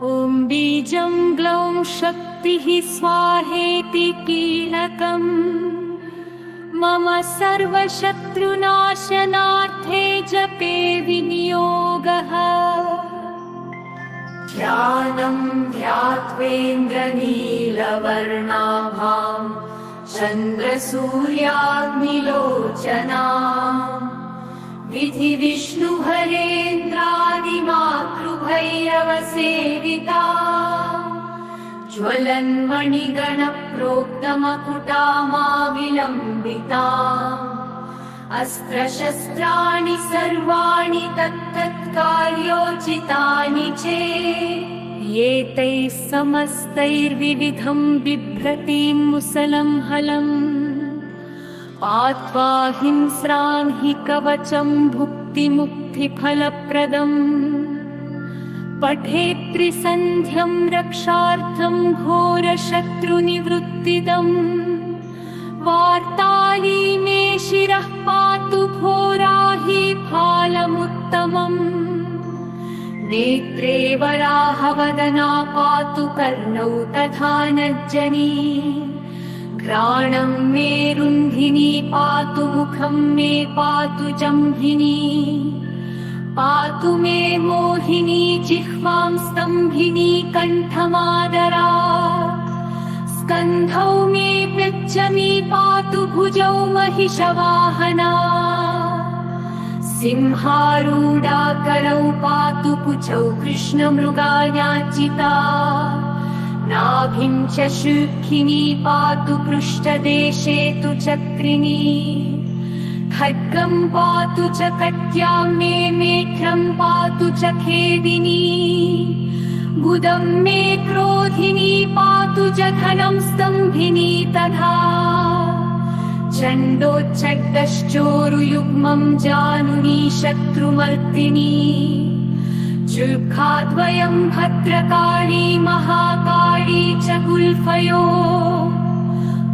ॐ बीजं ग्लौं शक्तिः स्वाहेति कीलकम् मम सर्वशत्रुनाशनार्थे जपे विनियोगः। ध्यानं ध्यात्वेन्द्रनीलवर्णाभां चन्द्रसूर्याग्निलोचनाम् विधिविष्णुहरेन्द्रादिमातृभैरवसेविता ज्वलन्मणिगणप्रोक्तमकुटामाविलम्बिताम् अस्त्रशस्त्राणि सर्वाणि तत्तत्कार्योचितानि चेत् एतैः समस्तैर्विविधं बिभ्रतीं मुसलं हलम् पात्वा हिंस्रां हि कवचं भुक्तिमुक्तिफलप्रदम् पठेत् त्रिसन्ध्यं रक्षार्थं घोरशत्रुनिवृत्तिदम् वार्ताली मे शिरः पातु घोराहि फालमुत्तमम् नेत्रे वराहवदना पातु कर्णौ तथा नज्जनी घ्राणं मे रुन्धिनी पातु मुखं मे पातु जम्भिनी पातु मे मोहिनी जिह्वां स्तम्भिनी कण्ठमादरा स्कन्धौ मे व्यच्चमी पातु भुजौ महिषवाहना सिंहारूढा करौ पातु कुचौ कृष्णमृगान्याचिता नाभिं च शुक्खिनी पातु पृष्ठदेशे तु चक्रिणी खड्गं पातु च कट्यां मे मेघ्रं पातु च खेदिनी गुदं मे क्रोधिनी पातु च घनं स्तम्भिनी तथा चण्डोच्चड्डश्चोरुयुग्मं जानुनी शत्रुमर्दिनी जुह्वाद्वयं भद्रकाली महाकाली च गुल्फयो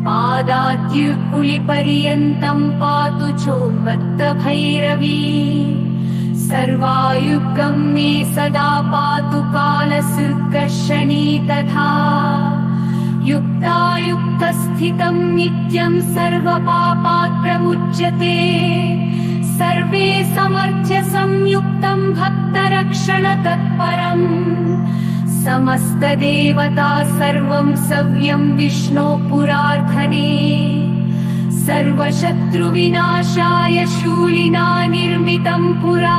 पादाद्युकुलिपर्यन्तं पातु चोन्मत्तभैरवी सर्वायुगं मे सदा पातु कालसर्कर्षणी तथा युक्तायुक्तस्थितं नित्यं सर्वपापात् प्रमुच्यते सर्वे समर्थ्य संयुक्तं भक्तरक्षणतत्परम् समस्तदेवता सर्वं सव्यं विष्णो पुरार्धने सर्वशत्रुविनाशाय शूलिना निर्मितं पुरा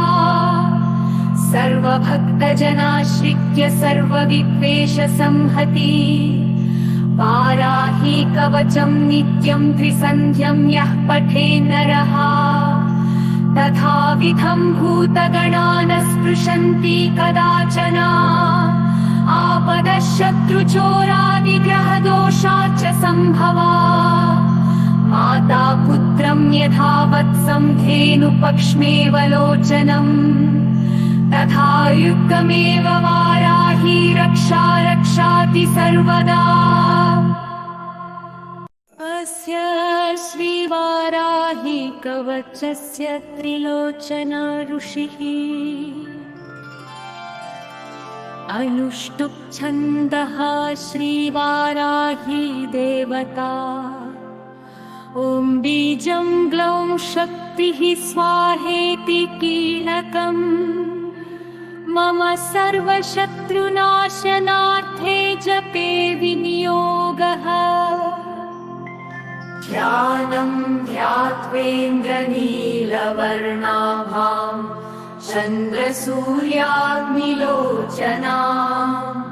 सर्वभक्तजनाश्रित्य सर्वविद्वेषसंहति पाराहि कवचं नित्यं त्रिसन्ध्यं यः पठे नरः तथाविधं भूतगणान् स्पृशन्ति कदाचन आपदः शत्रुचोरादिग्रहदोषाच्च सम्भवा माता पुत्रं यथा वत्सं धेनुपक्ष्मेव लोचनम् तथा युक्तमेव वाराही रक्षा रक्षाति सर्वदा अस्य श्रीवाराही कवचस्य त्रिलोचना ऋषिः अनुष्टुप् छन्दः श्रीवाराही देवता ॐ बीजं ग्लौं शक्तिः स्वाहेति कीलकम् मम सर्वशत्रुनाशनार्थे जपे विनियोगः ध्यानं ध्यात्वेन्द्रनीलवर्णाभां चन्द्रसूर्याग्निलोचनाम्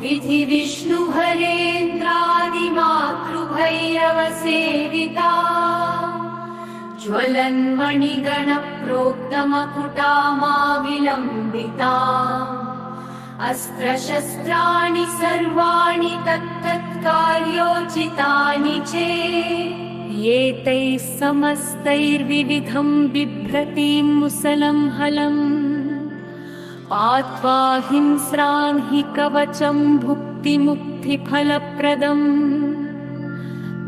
विधिविष्णुहरेन्द्रादिमातृभैरवसेविता ज्वलन्मणिगणप्रोक्तमकुटामाविलम्बिताम् अस्त्रशस्त्राणि सर्वाणि तत्तत्कार्योचितानि चेत् एतैः समस्तैर्विविधं बिभ्रतीं मुसलं हलम् पात्वा हिंस्रां हि कवचं भुक्तिमुक्तिफलप्रदम्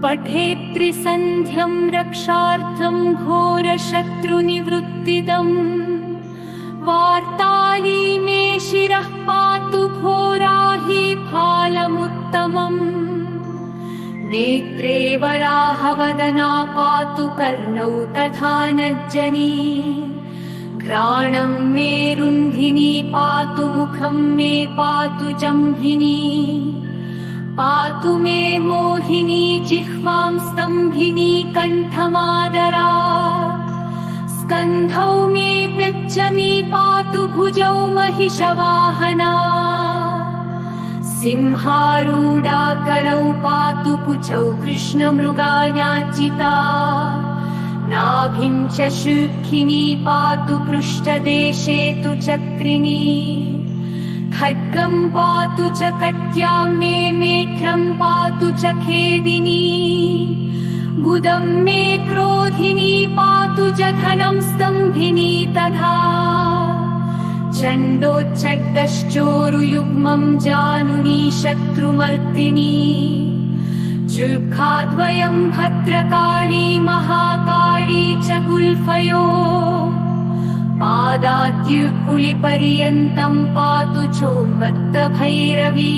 पठेत् त्रिसन्ध्यं रक्षार्थं घोरशत्रुनिवृत्तिदम् वार्ताली मे शिरः पातु घोराहि फालमुत्तमम् नेत्रे वराहवदना पातु कर्णौ तथा नज्जनी घ्राणं मे रुन्धिनी पातु मुखं मे पातु जम्भिनी पातु मे मोहिनी जिह्वां स्तम्भिनी कण्ठमादरा स्कन्धौ मे व्यच्चमी पातु भुजौ महिषवाहना सिंहारूढा करौ पातु कुचौ कृष्णमृगान्यार्चिता नाभिं च शुक्लिनी पातु पृष्ठदेशे तु चक्रिणी खड्गं पातु च कट्यां मे मेघ्रं पातु च खेदिनी गुदं मे क्रोधिनी पातु जघनं स्तम्भिनी तथा चण्डोच्चड्डश्चोरुयुग्मं जानुनी शत्रुमर्दिनी जुह्वाद्वयं भद्रकाली महाकाली च गुल्फयो पादाद्युकुलिपर्यन्तं पातु चोन्मत्तभैरवी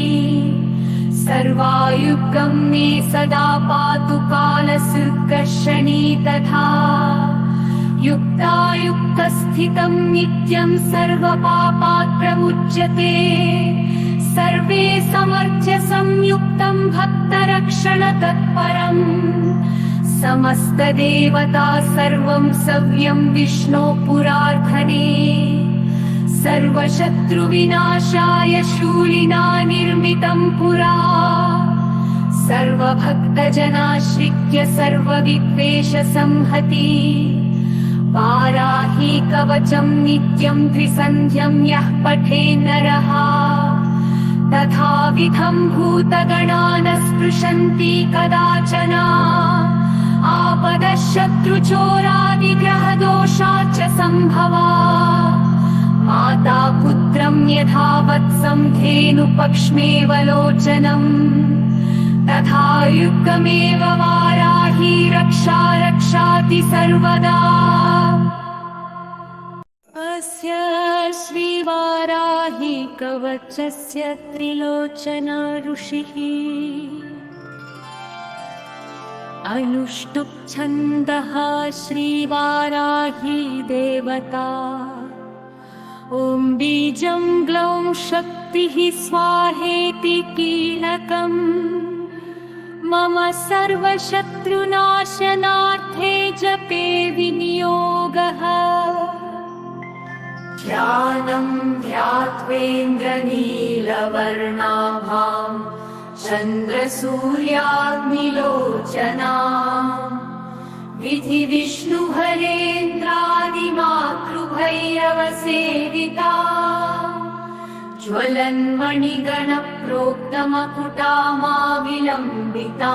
सर्वायुगं मे सदा पातु कालसर्कर्षणी तथा युक्तायुक्तस्थितं नित्यं सर्वपापात् प्रमुच्यते सर्वे समर्थ्य संयुक्तं भक्तरक्षणतत्परम् समस्तदेवता सर्वं सव्यं विष्णो पुरार्धने सर्वशत्रुविनाशाय शूलिना निर्मितं पुरा सर्वभक्तजनाश्रित्य सर्वविद्वेषसंहति वाराही कवचं नित्यं त्रिसन्ध्यं यः पठेन्नरः तथाविधं भूतगणान् स्पृशन्ति कदाचन आपदः शत्रुचोरादिग्रहदोषाच्च सम्भवा माता पुत्रं यथा वत्सं धेनुपक्ष्मेव लोचनम् तथा युक्तमेव वाराही रक्षा रक्षाति सर्वदा अस्य श्रीवाराही कवचस्य त्रिलोचना ऋषिः अनुष्टुप् छन्दः श्रीवाराही देवता ॐ बीजं ग्लौं शक्तिः स्वाहेति कीलकम् मम सर्वशत्रुनाशनार्थे जपे विनियोगः ध्यानं ध्यात्वेन्द्रनीलवर्णाभां चन्द्रसूर्याग्निलोचनाम् विधिविष्णुहरेन्द्रादिमातृभैरवसेविता ज्वलन्मणिगणप्रोक्तमकुटामाविलम्बिता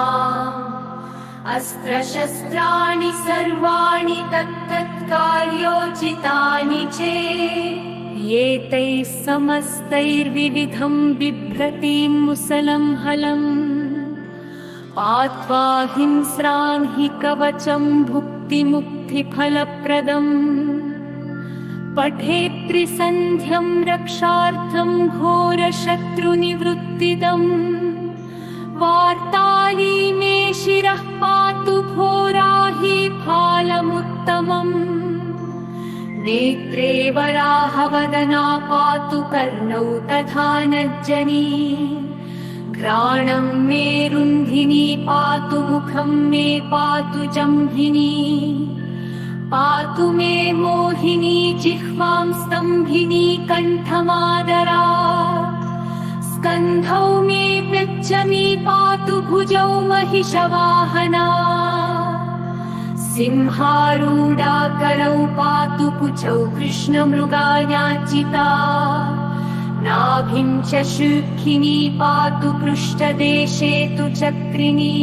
अस्त्रशस्त्राणि सर्वाणि तत्तत्कार्योचितानि चेत् एतैः समस्तैर्विविधं बिभ्रतीं मुसलं हलम् पात्वा हिंस्रां हि कवचं भुक्तिमुक्तिफलप्रदम् पठेत् त्रिसन्ध्यं रक्षार्थं घोरशत्रुनिवृत्तिदम् वार्ताली मे शिरः पातु घोराही फालमुत्तमम् नेत्रे वराहवदना पातु कर्णौ तथा नज्जनी घ्राणं मे रुन्धिनी पातु मुखं मे पातु जम्भिनी पातु मे मोहिनी जिह्वां स्तम्भिनी कण्ठमादरा स्कन्धौ मे पृच्छमी पातु भुजौ महिषवाहना सिंहारूढा करौ पातु कुचौ कृष्णमृगान्यार्चिता नाभिं च शुक्लिनी पातु पृष्ठदेशे तु चक्रिणी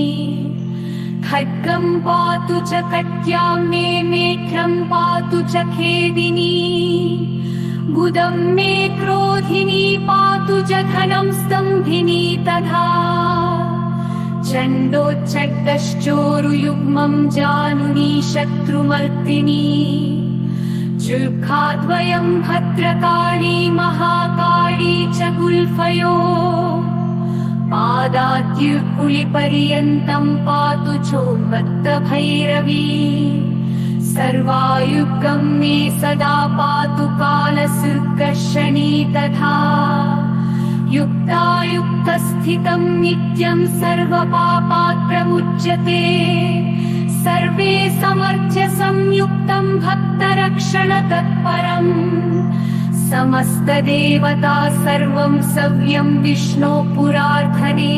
खड्गं पातु च कट्यां मे मेघ्रं पातु च खेदिनी गुदं मे क्रोधिनी पातु जघनं स्तम्भिनी तथा चण्डोच्चड्डश्चोरुयुग्मं जानुनी शत्रुमर्दिनी जुह्वाद्वयं भद्रकाली महाकाली च गुल्फयो पादाद्युकुलिपर्यन्तं पातु चोन्मत्तभैरवी सर्वायुगं मे सदा पातु कालसर्कर्षणी तथा युक्तायुक्तस्थितं नित्यं सर्वपापात् प्रमुच्यते सर्वे समर्थ्य संयुक्तं भक्तरक्षणतत्परम् समस्तदेवता सर्वं सव्यं विष्णो पुरार्थने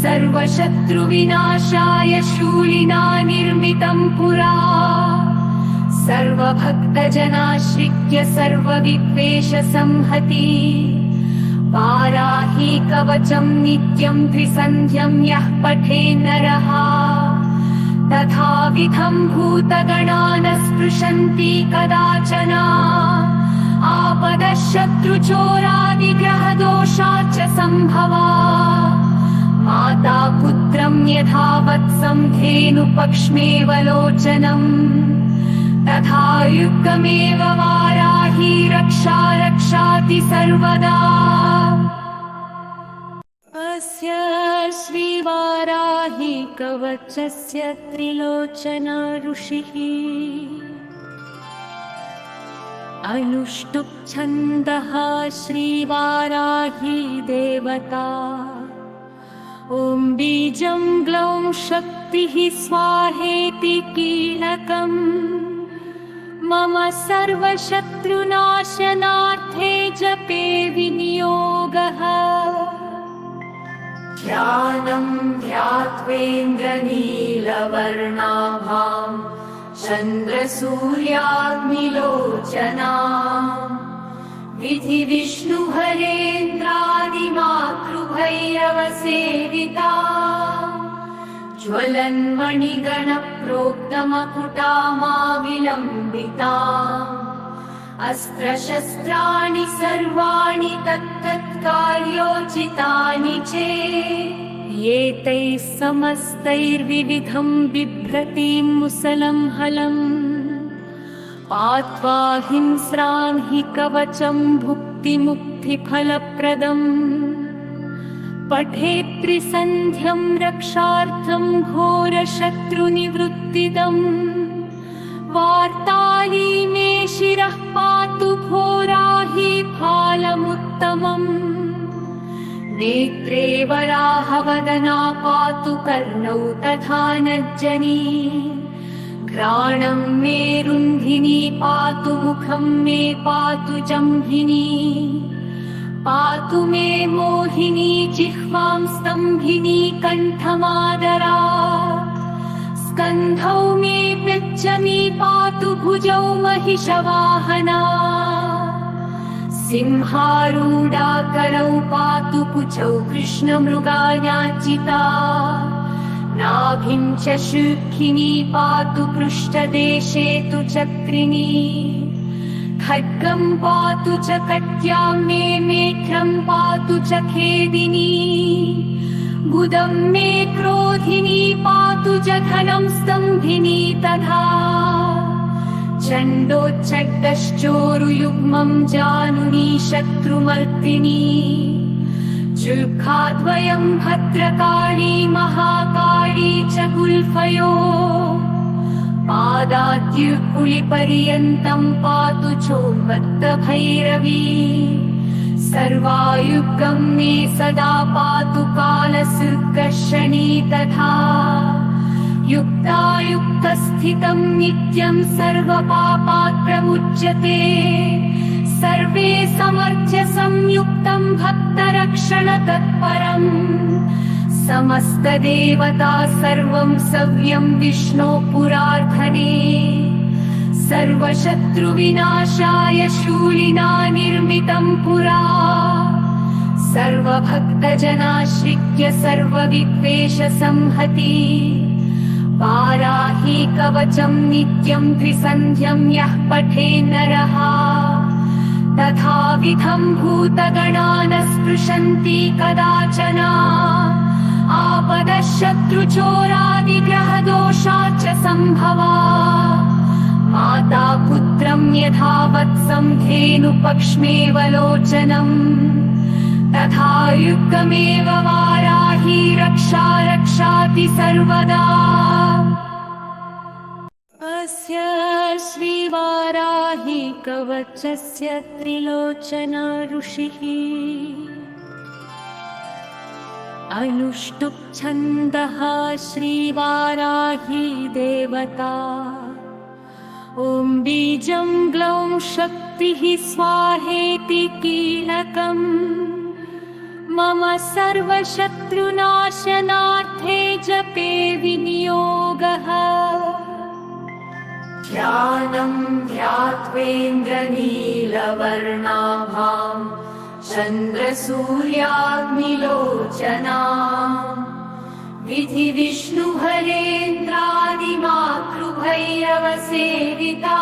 सर्वशत्रुविनाशाय शूलिना निर्मितं पुरा सर्वभक्तजनाश्रित्य सर्वविद्वेषसंहति वाराही कवचं नित्यं द्विसन्ध्यं यः पठेन्नरः तथाविधं भूतगणान् न स्पृशन्ति कदाचन आपदः शत्रुचोरादिग्रहदोषाच्च सम्भवा माता पुत्रं यथा वत्सं धेनुपक्ष्मेव लोचनम् तथा युक्तमेव वाराही रक्षा रक्षाति सर्वदा। अस्य श्रीवाराही कवचस्य त्रिलोचना ऋषिः अनुष्टुप् छन्दः श्रीवाराही देवता ॐ बीजं ग्लौं शक्तिः स्वाहेति कीलकम् मम सर्वशत्रुनाशनार्थे जपे विनियोगः ध्यानं ध्यात्वेन्द्रनीलवर्णाभां चन्द्रसूर्याग्निलोचनाम् विधिविष्णुहरेन्द्रादिमातृभैरवसेविता ज्वलन्मणिगणप्रोक्तमकुटामाविलम्बिता अस्त्रशस्त्राणि सर्वाणि तत्तत्कार्योचितानि चेत् एतैः समस्तैर्विविधं बिभ्रतीं मुसलं हलम् पात्वा हिंस्रां हि कवचं भुक्तिमुक्तिफलप्रदम् पठेत् त्रिसन्ध्यं रक्षार्थं घोरशत्रुनिवृत्तिदम् वार्ताली मे शिरः पातु घोराही फालमुत्तमम् नेत्रे वराहवदना पातु कर्णौ तथा नज्जनी घ्राणं मे रुन्धिनी पातु मुखं मे पातु जम्भिनी पातु मे मोहिनी जिह्वां स्तम्भिनी कण्ठमादरा स्कन्धौ मे पृच्छमी पातु भुजौ महिषवाहना सिंहारूढा करौ पातु कुचौ कृष्णमृगान्याचिता नाभिं च शुक्लिनी पातु पृष्ठदेशे तु चक्रिणी खड्गं पातु च कट्यां मे मेघ्रं पातु च खेदिनी गुदं मे क्रोधिनी पातु च घनं स्तम्भिनी तथा चण्डोच्चड्डश्चोरुयुग्मं जानुनी शत्रुमर्दिनी जुह्वाद्वयं भद्रकाली महाकाली च गुल्फयो पादाद्युकुलिपर्यन्तं पातु चोन्मत्तभैरवी सर्वायुगं मे सदा पातु कालसर्कर्षणी तथा युक्तायुक्तस्थितं नित्यं सर्वपापात् प्रमुच्यते सर्वे समर्थ्य संयुक्तं भक्तरक्षणतत्परम् समस्तदेवता सर्वं सव्यं विष्णो पुरार्थने सर्वशत्रुविनाशाय शूलिना निर्मितं पुरा सर्वभक्तजनाश्रित्य सर्वविद्वेषसंहति वाराही कवचं नित्यं द्विसन्ध्यं यः पठेन्नरः तथाविधं भूतगणान् न स्पृशन्ति कदाचन आपदः शत्रुचोरादिग्रहदोषाच्च सम्भवा माता पुत्रं यथा वत्सं धेनुपक्ष्मेव लोचनम् तथा युक्तमेव वाराही रक्षा रक्षाति सर्वदा। अस्य श्रीवाराही कवचस्य त्रिलोचना ऋषिः अनुष्टुप् छन्दः श्रीवाराही देवता ॐ बीजं ग्लौं शक्तिः स्वाहेति कीलकम् मम सर्वशत्रुनाशनार्थे जपे विनियोगः। ध्यानं ध्यात्वेन्द्रनीलवर्णाभां चन्द्रसूर्याग्निलोचनाम् विधिविष्णुहरेन्द्रादिमातृभैरवसेविता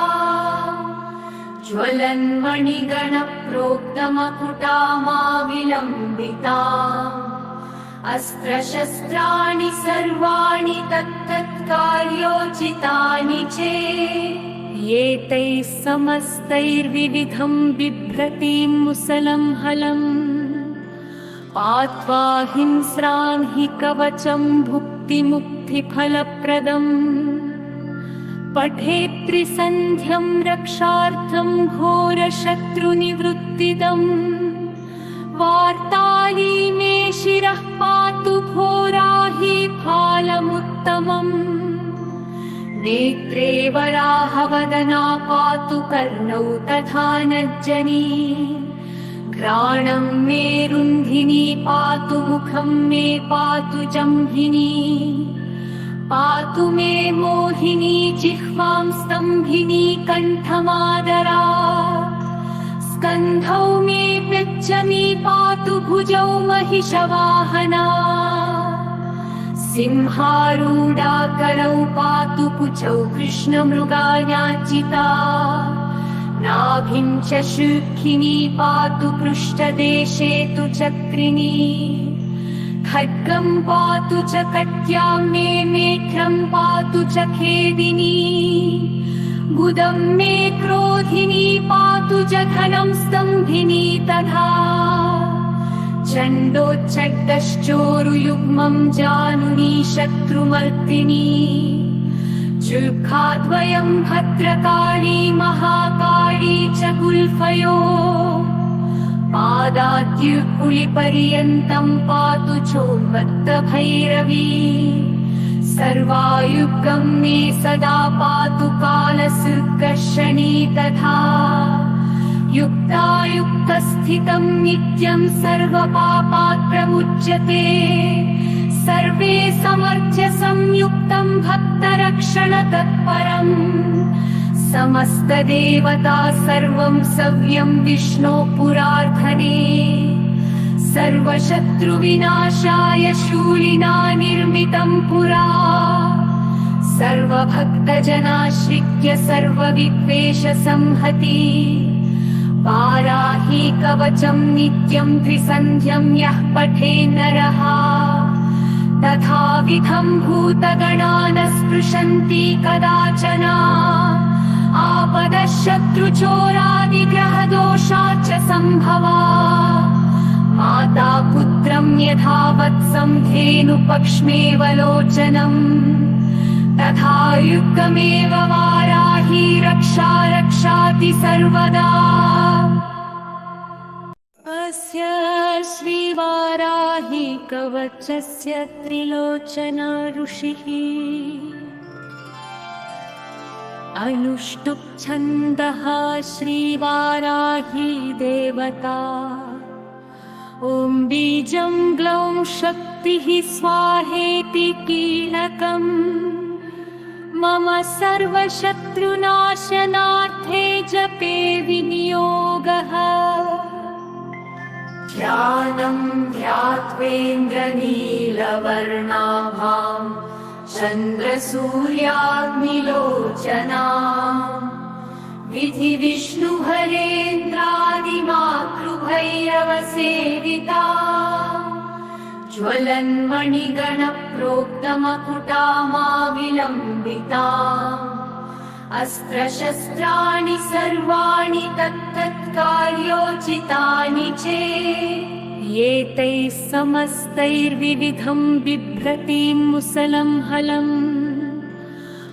ज्वलन्मणिगणप्रोक्तमकुटामाविलम्बिता अस्त्रशस्त्राणि सर्वाणि तत्तत्कार्योचितानि चेत् एतैः समस्तैर्विविधं बिभ्रतीं मुसलं हलम् पात्वा हिंस्रां हि कवचं भुक्तिमुक्तिफलप्रदम् पठेत् त्रिसन्ध्यं रक्षार्थं घोरशत्रुनिवृत्तिदम् वार्ताली मे शिरः पातु घोराहि फालमुत्तमम् नेत्रे वराहवदना पातु कर्णौ तथा नज्जनी घ्राणं मे रुन्धिनी पातु मुखं मे पातु जम्भिनी पातु मे मोहिनी जिह्वां स्तम्भिनी कण्ठमादरा स्कन्धौ मे व्यच्चमी पातु भुजौ महिषवाहना सिंहारूढा करौ पातु कुचौ कृष्णमृगान्याचिता नाभिं च शूखिनी पातु पृष्ठदेशे तु चक्रिणी खड्गं पातु च कट्यां मे मेढ्रं पातु च खेदिनी गुदं मे क्रोधिनी पातु जघनं स्तम्भिनी तथा चण्डोच्चड्डश्चोरुयुग्मं जानुनी शत्रुमर्दिनी जुह्वाद्वयं भद्रकाली महाकाली च गुल्फयो पादाद्युकुलिपर्यन्तं पातु चोन्मत्तभैरवी सर्वायुगं मे सदा पातु कालसर्कर्षणी तथा युक्तायुक्तस्थितं नित्यं सर्वपापात् प्रमुच्यते सर्वे समर्थ्य संयुक्तं भक्तरक्षणतत्परम् समस्तदेवता सर्वं सव्यं विष्णो पुरार्धने सर्वशत्रुविनाशाय शूलिना निर्मितं पुरा सर्वभक्तजनाश्रित्य सर्वविद्वेषसंहति वाराही कवचं नित्यं त्रिसन्ध्यं यः पठेन्नरः तथाविधं भूतगणान् स्पृशन्ति कदाचन आपदः शत्रुचोरादिग्रहदोषाच्च सम्भवा माता पुत्रं यथा वत्सं धेनुपक्ष्मेव लोचनम् तथा युक्तमेव वाराही रक्षा रक्षाति सर्वदा। अस्य श्रीवाराही कवचस्य त्रिलोचना ऋषिः अनुष्टुप् छन्दः श्रीवाराही देवता ॐ बीजं ग्लौं शक्तिः स्वाहेति कीलकम् मम सर्वशत्रुनाशनार्थे जपे विनियोगः। ध्यानं ध्यात्वेन्द्रनीलवर्णाभां चन्द्रसूर्याग्निलोचनाम् विधिविष्णुहरेन्द्रादिमातृभैरवसेविता ज्वलन्मणिगणप्रोक्तमकुटामाविलम्बिता अस्त्रशस्त्राणि सर्वाणि तत्तत्कार्योचितानि चेत् एतैः समस्तैर्विविधं बिभ्रतीं मुसलं हलम्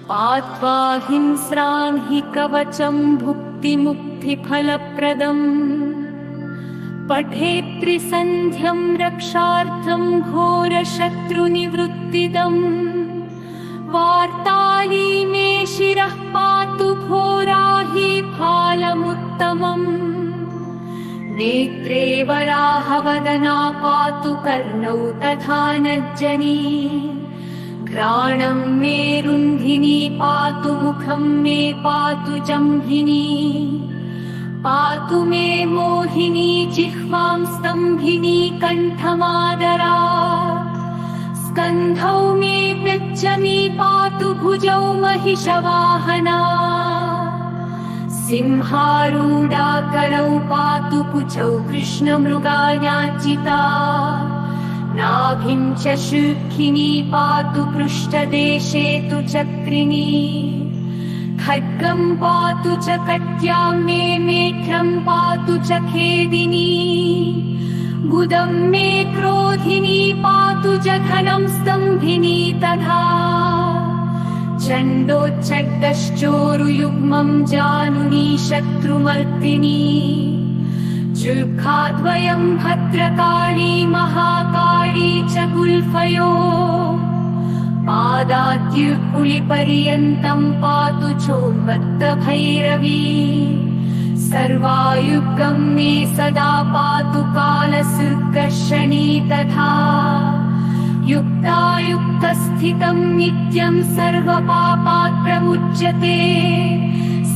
पात्वा हिंस्रां हि कवचं भुक्तिमुक्तिफलप्रदम् पठेत् त्रिसन्ध्यं रक्षार्थं घोरशत्रुनिवृत्तिदम् वार्ताली मे शिरः पातु घोर फालमुत्तमम् नेत्रे वराहवदना पातु कर्णौ तथा नज्जनी घ्राणं मे रुन्धिनी पातु मुखं मे पातु जम्भिनी पातु मे मोहिनी जिह्वां स्तम्भिनी कण्ठमादरा स्कन्धौ मे पृच्छमी पातु भुजौ महिषवाहना सिंहारूढा करौ पातु कुचौ कृष्णमृगान्याचिता नाभिं च शुक्खिनी पातु पृष्ठदेशे तु चक्रिणी खड्गं पातु च कट्यां मे मेढ्रं पातु च खेदिनी गुदं मे क्रोधिनी पातु जघनं स्तम्भिनी तथा चण्डोच्चड्डश्चोरुयुग्मं जानुनी शत्रुमर्दिनी जुह्वाद्वयं भद्रकाली महाकाली च गुल्फयो पादाद्युकुलिपर्यन्तं पातु चोन्मत्तभैरवी सर्वायुगं मे सदा पातु कालसर्कर्षणी तथा युक्तायुक्तस्थितं नित्यं सर्वपापात्प्रमुच्यते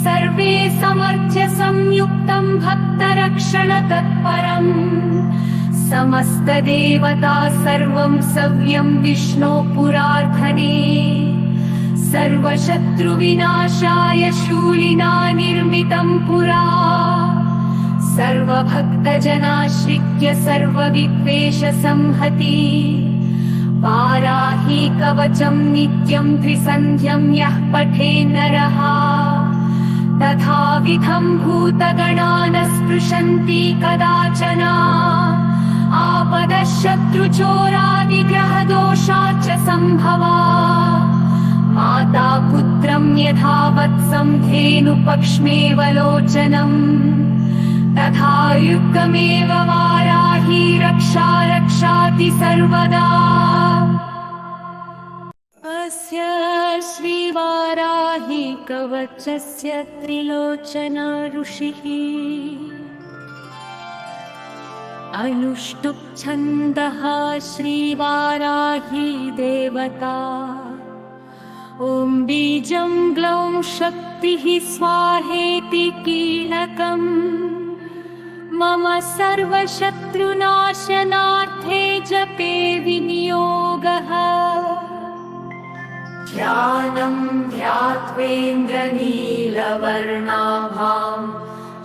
सर्वे समर्थ्य संयुक्तं भक्तरक्षणतत्परम् समस्तदेवता सर्वं सव्यं विष्णो पुरार्धने सर्वशत्रुविनाशाय शूलिना निर्मितं पुरा सर्वभक्तजनाश्रित्य सर्वविद्वेषसंहति वाराही कवचं नित्यं त्रिसन्ध्यं यः पठेन्नरः तथाविधं भूतगणान् स्पृशन्ति कदाचन आपदशत्रुचोरादिग्रहदोषाच्च सम्भवा माता पुत्रं यथा वत्सं धेनुपक्ष्मेव लोचनम् तथा युक्तमेव वाराही रक्षा रक्षाति सर्वदा अस्य श्रीवाराही कवचस्य त्रिलोचना ऋषिः अनुष्टुप् छन्दः श्रीवाराही देवता ॐ बीजं ग्लौं शक्तिः स्वाहेति कीलकम् मम सर्वशत्रुनाशनार्थे जपे विनियोगः ध्यानं ध्यात्वेन्द्रनीलवर्णाभां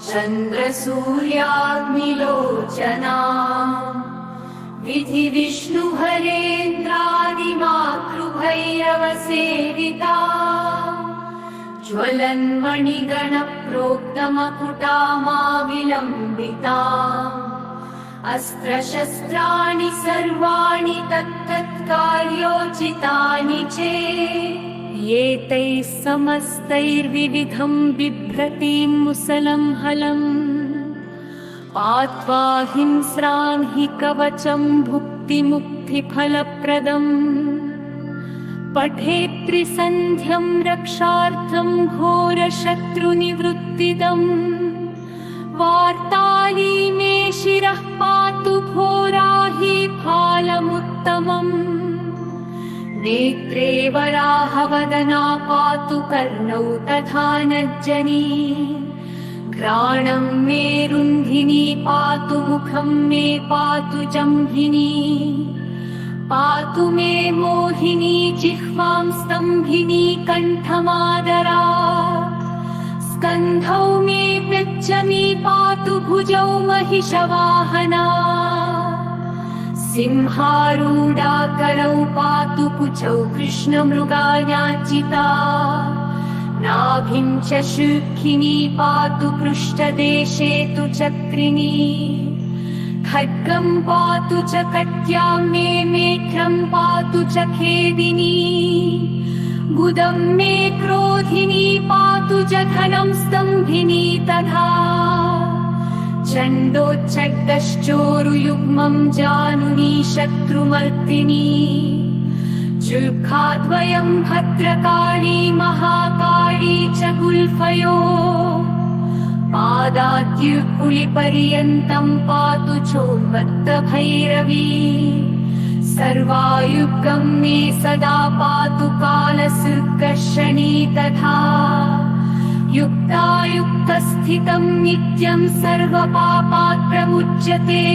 चन्द्रसूर्याग्निलोचनाम् विधिविष्णुहरेन्द्रादिमातृभैरवसेविता ज्वलन्मणिगणप्रोक्तमकुटामाविलम्बिता अस्त्रशस्त्राणि सर्वाणि तत्तत्कार्योचितानि चेत् एतैः समस्तैर्विविधं बिभ्रतीं मुसलं हलम् पात्वा हिंस्रां हि कवचं भुक्तिमुक्तिफलप्रदम् पठेत् त्रिसन्ध्यं रक्षार्थं घोरशत्रुनिवृत्तिदम् वार्ताली मे शिरः पातु घोराही फालमुत्तमम् नेत्रे वराहवदना पातु कर्णौ तथा नज्जनी घ्राणं मे रुन्धिनी पातु मुखं मे पातु जम्भिनी पातु मे मोहिनी जिह्वां स्तम्भिनी कण्ठमादरा स्कन्धौ मे पृच्छमी पातु भुजौ महिषवाहना सिंहारूढा करौ पातु कुचौ कृष्णमृगान्याचिता नाभिं च शुक्खिनी पातु पृष्ठदेशे तु चक्रिणी खड्गं पातु च कट्यां मे मेढ्रं पातु च खेदिनी गुदं मे क्रोधिनी पातु जघनं स्तम्भिनी तथा चण्डोच्चड्डश्चोरुयुग्मं जानुनी शत्रुमर्दिनी जुह्वाद्वयं भद्रकाली महाकाली च गुल्फयो पादाद्युकुलिपर्यन्तं पातु चोन्मत्तभैरवी सर्वायुगं मे सदा पातु कालसर्कर्षणी तथा युक्तायुक्तस्थितं नित्यं सर्वपापात् प्रमुच्यते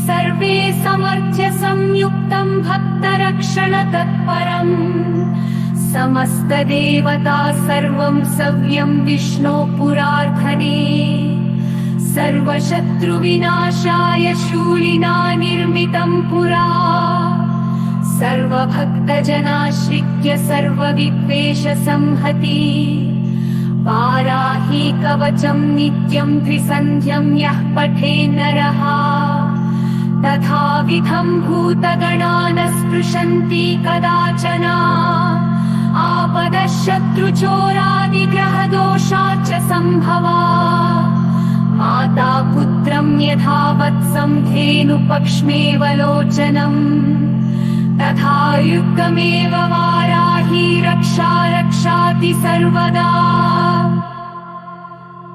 सर्वे समर्थ्य संयुक्तं भक्तरक्षणतत्परम् समस्तदेवता सर्वं सव्यं विष्णो पुरार्धने सर्वशत्रुविनाशाय शूलिना निर्मितं पुरा सर्वभक्तजनाश्रित्य सर्वविद्वेषसंहति वाराही कवचं नित्यं त्रिसन्ध्यं यः पठेन्नरः तथाविधं भूतगणान् स्पृशन्ति कदाचन आपदः शत्रुचोरादिग्रहदोषाच्च सम्भवा माता पुत्रं यथा वत्सं धेनुपक्ष्मेव लोचनम् तथा युक्तमेव वाराही रक्षाति सर्वदा।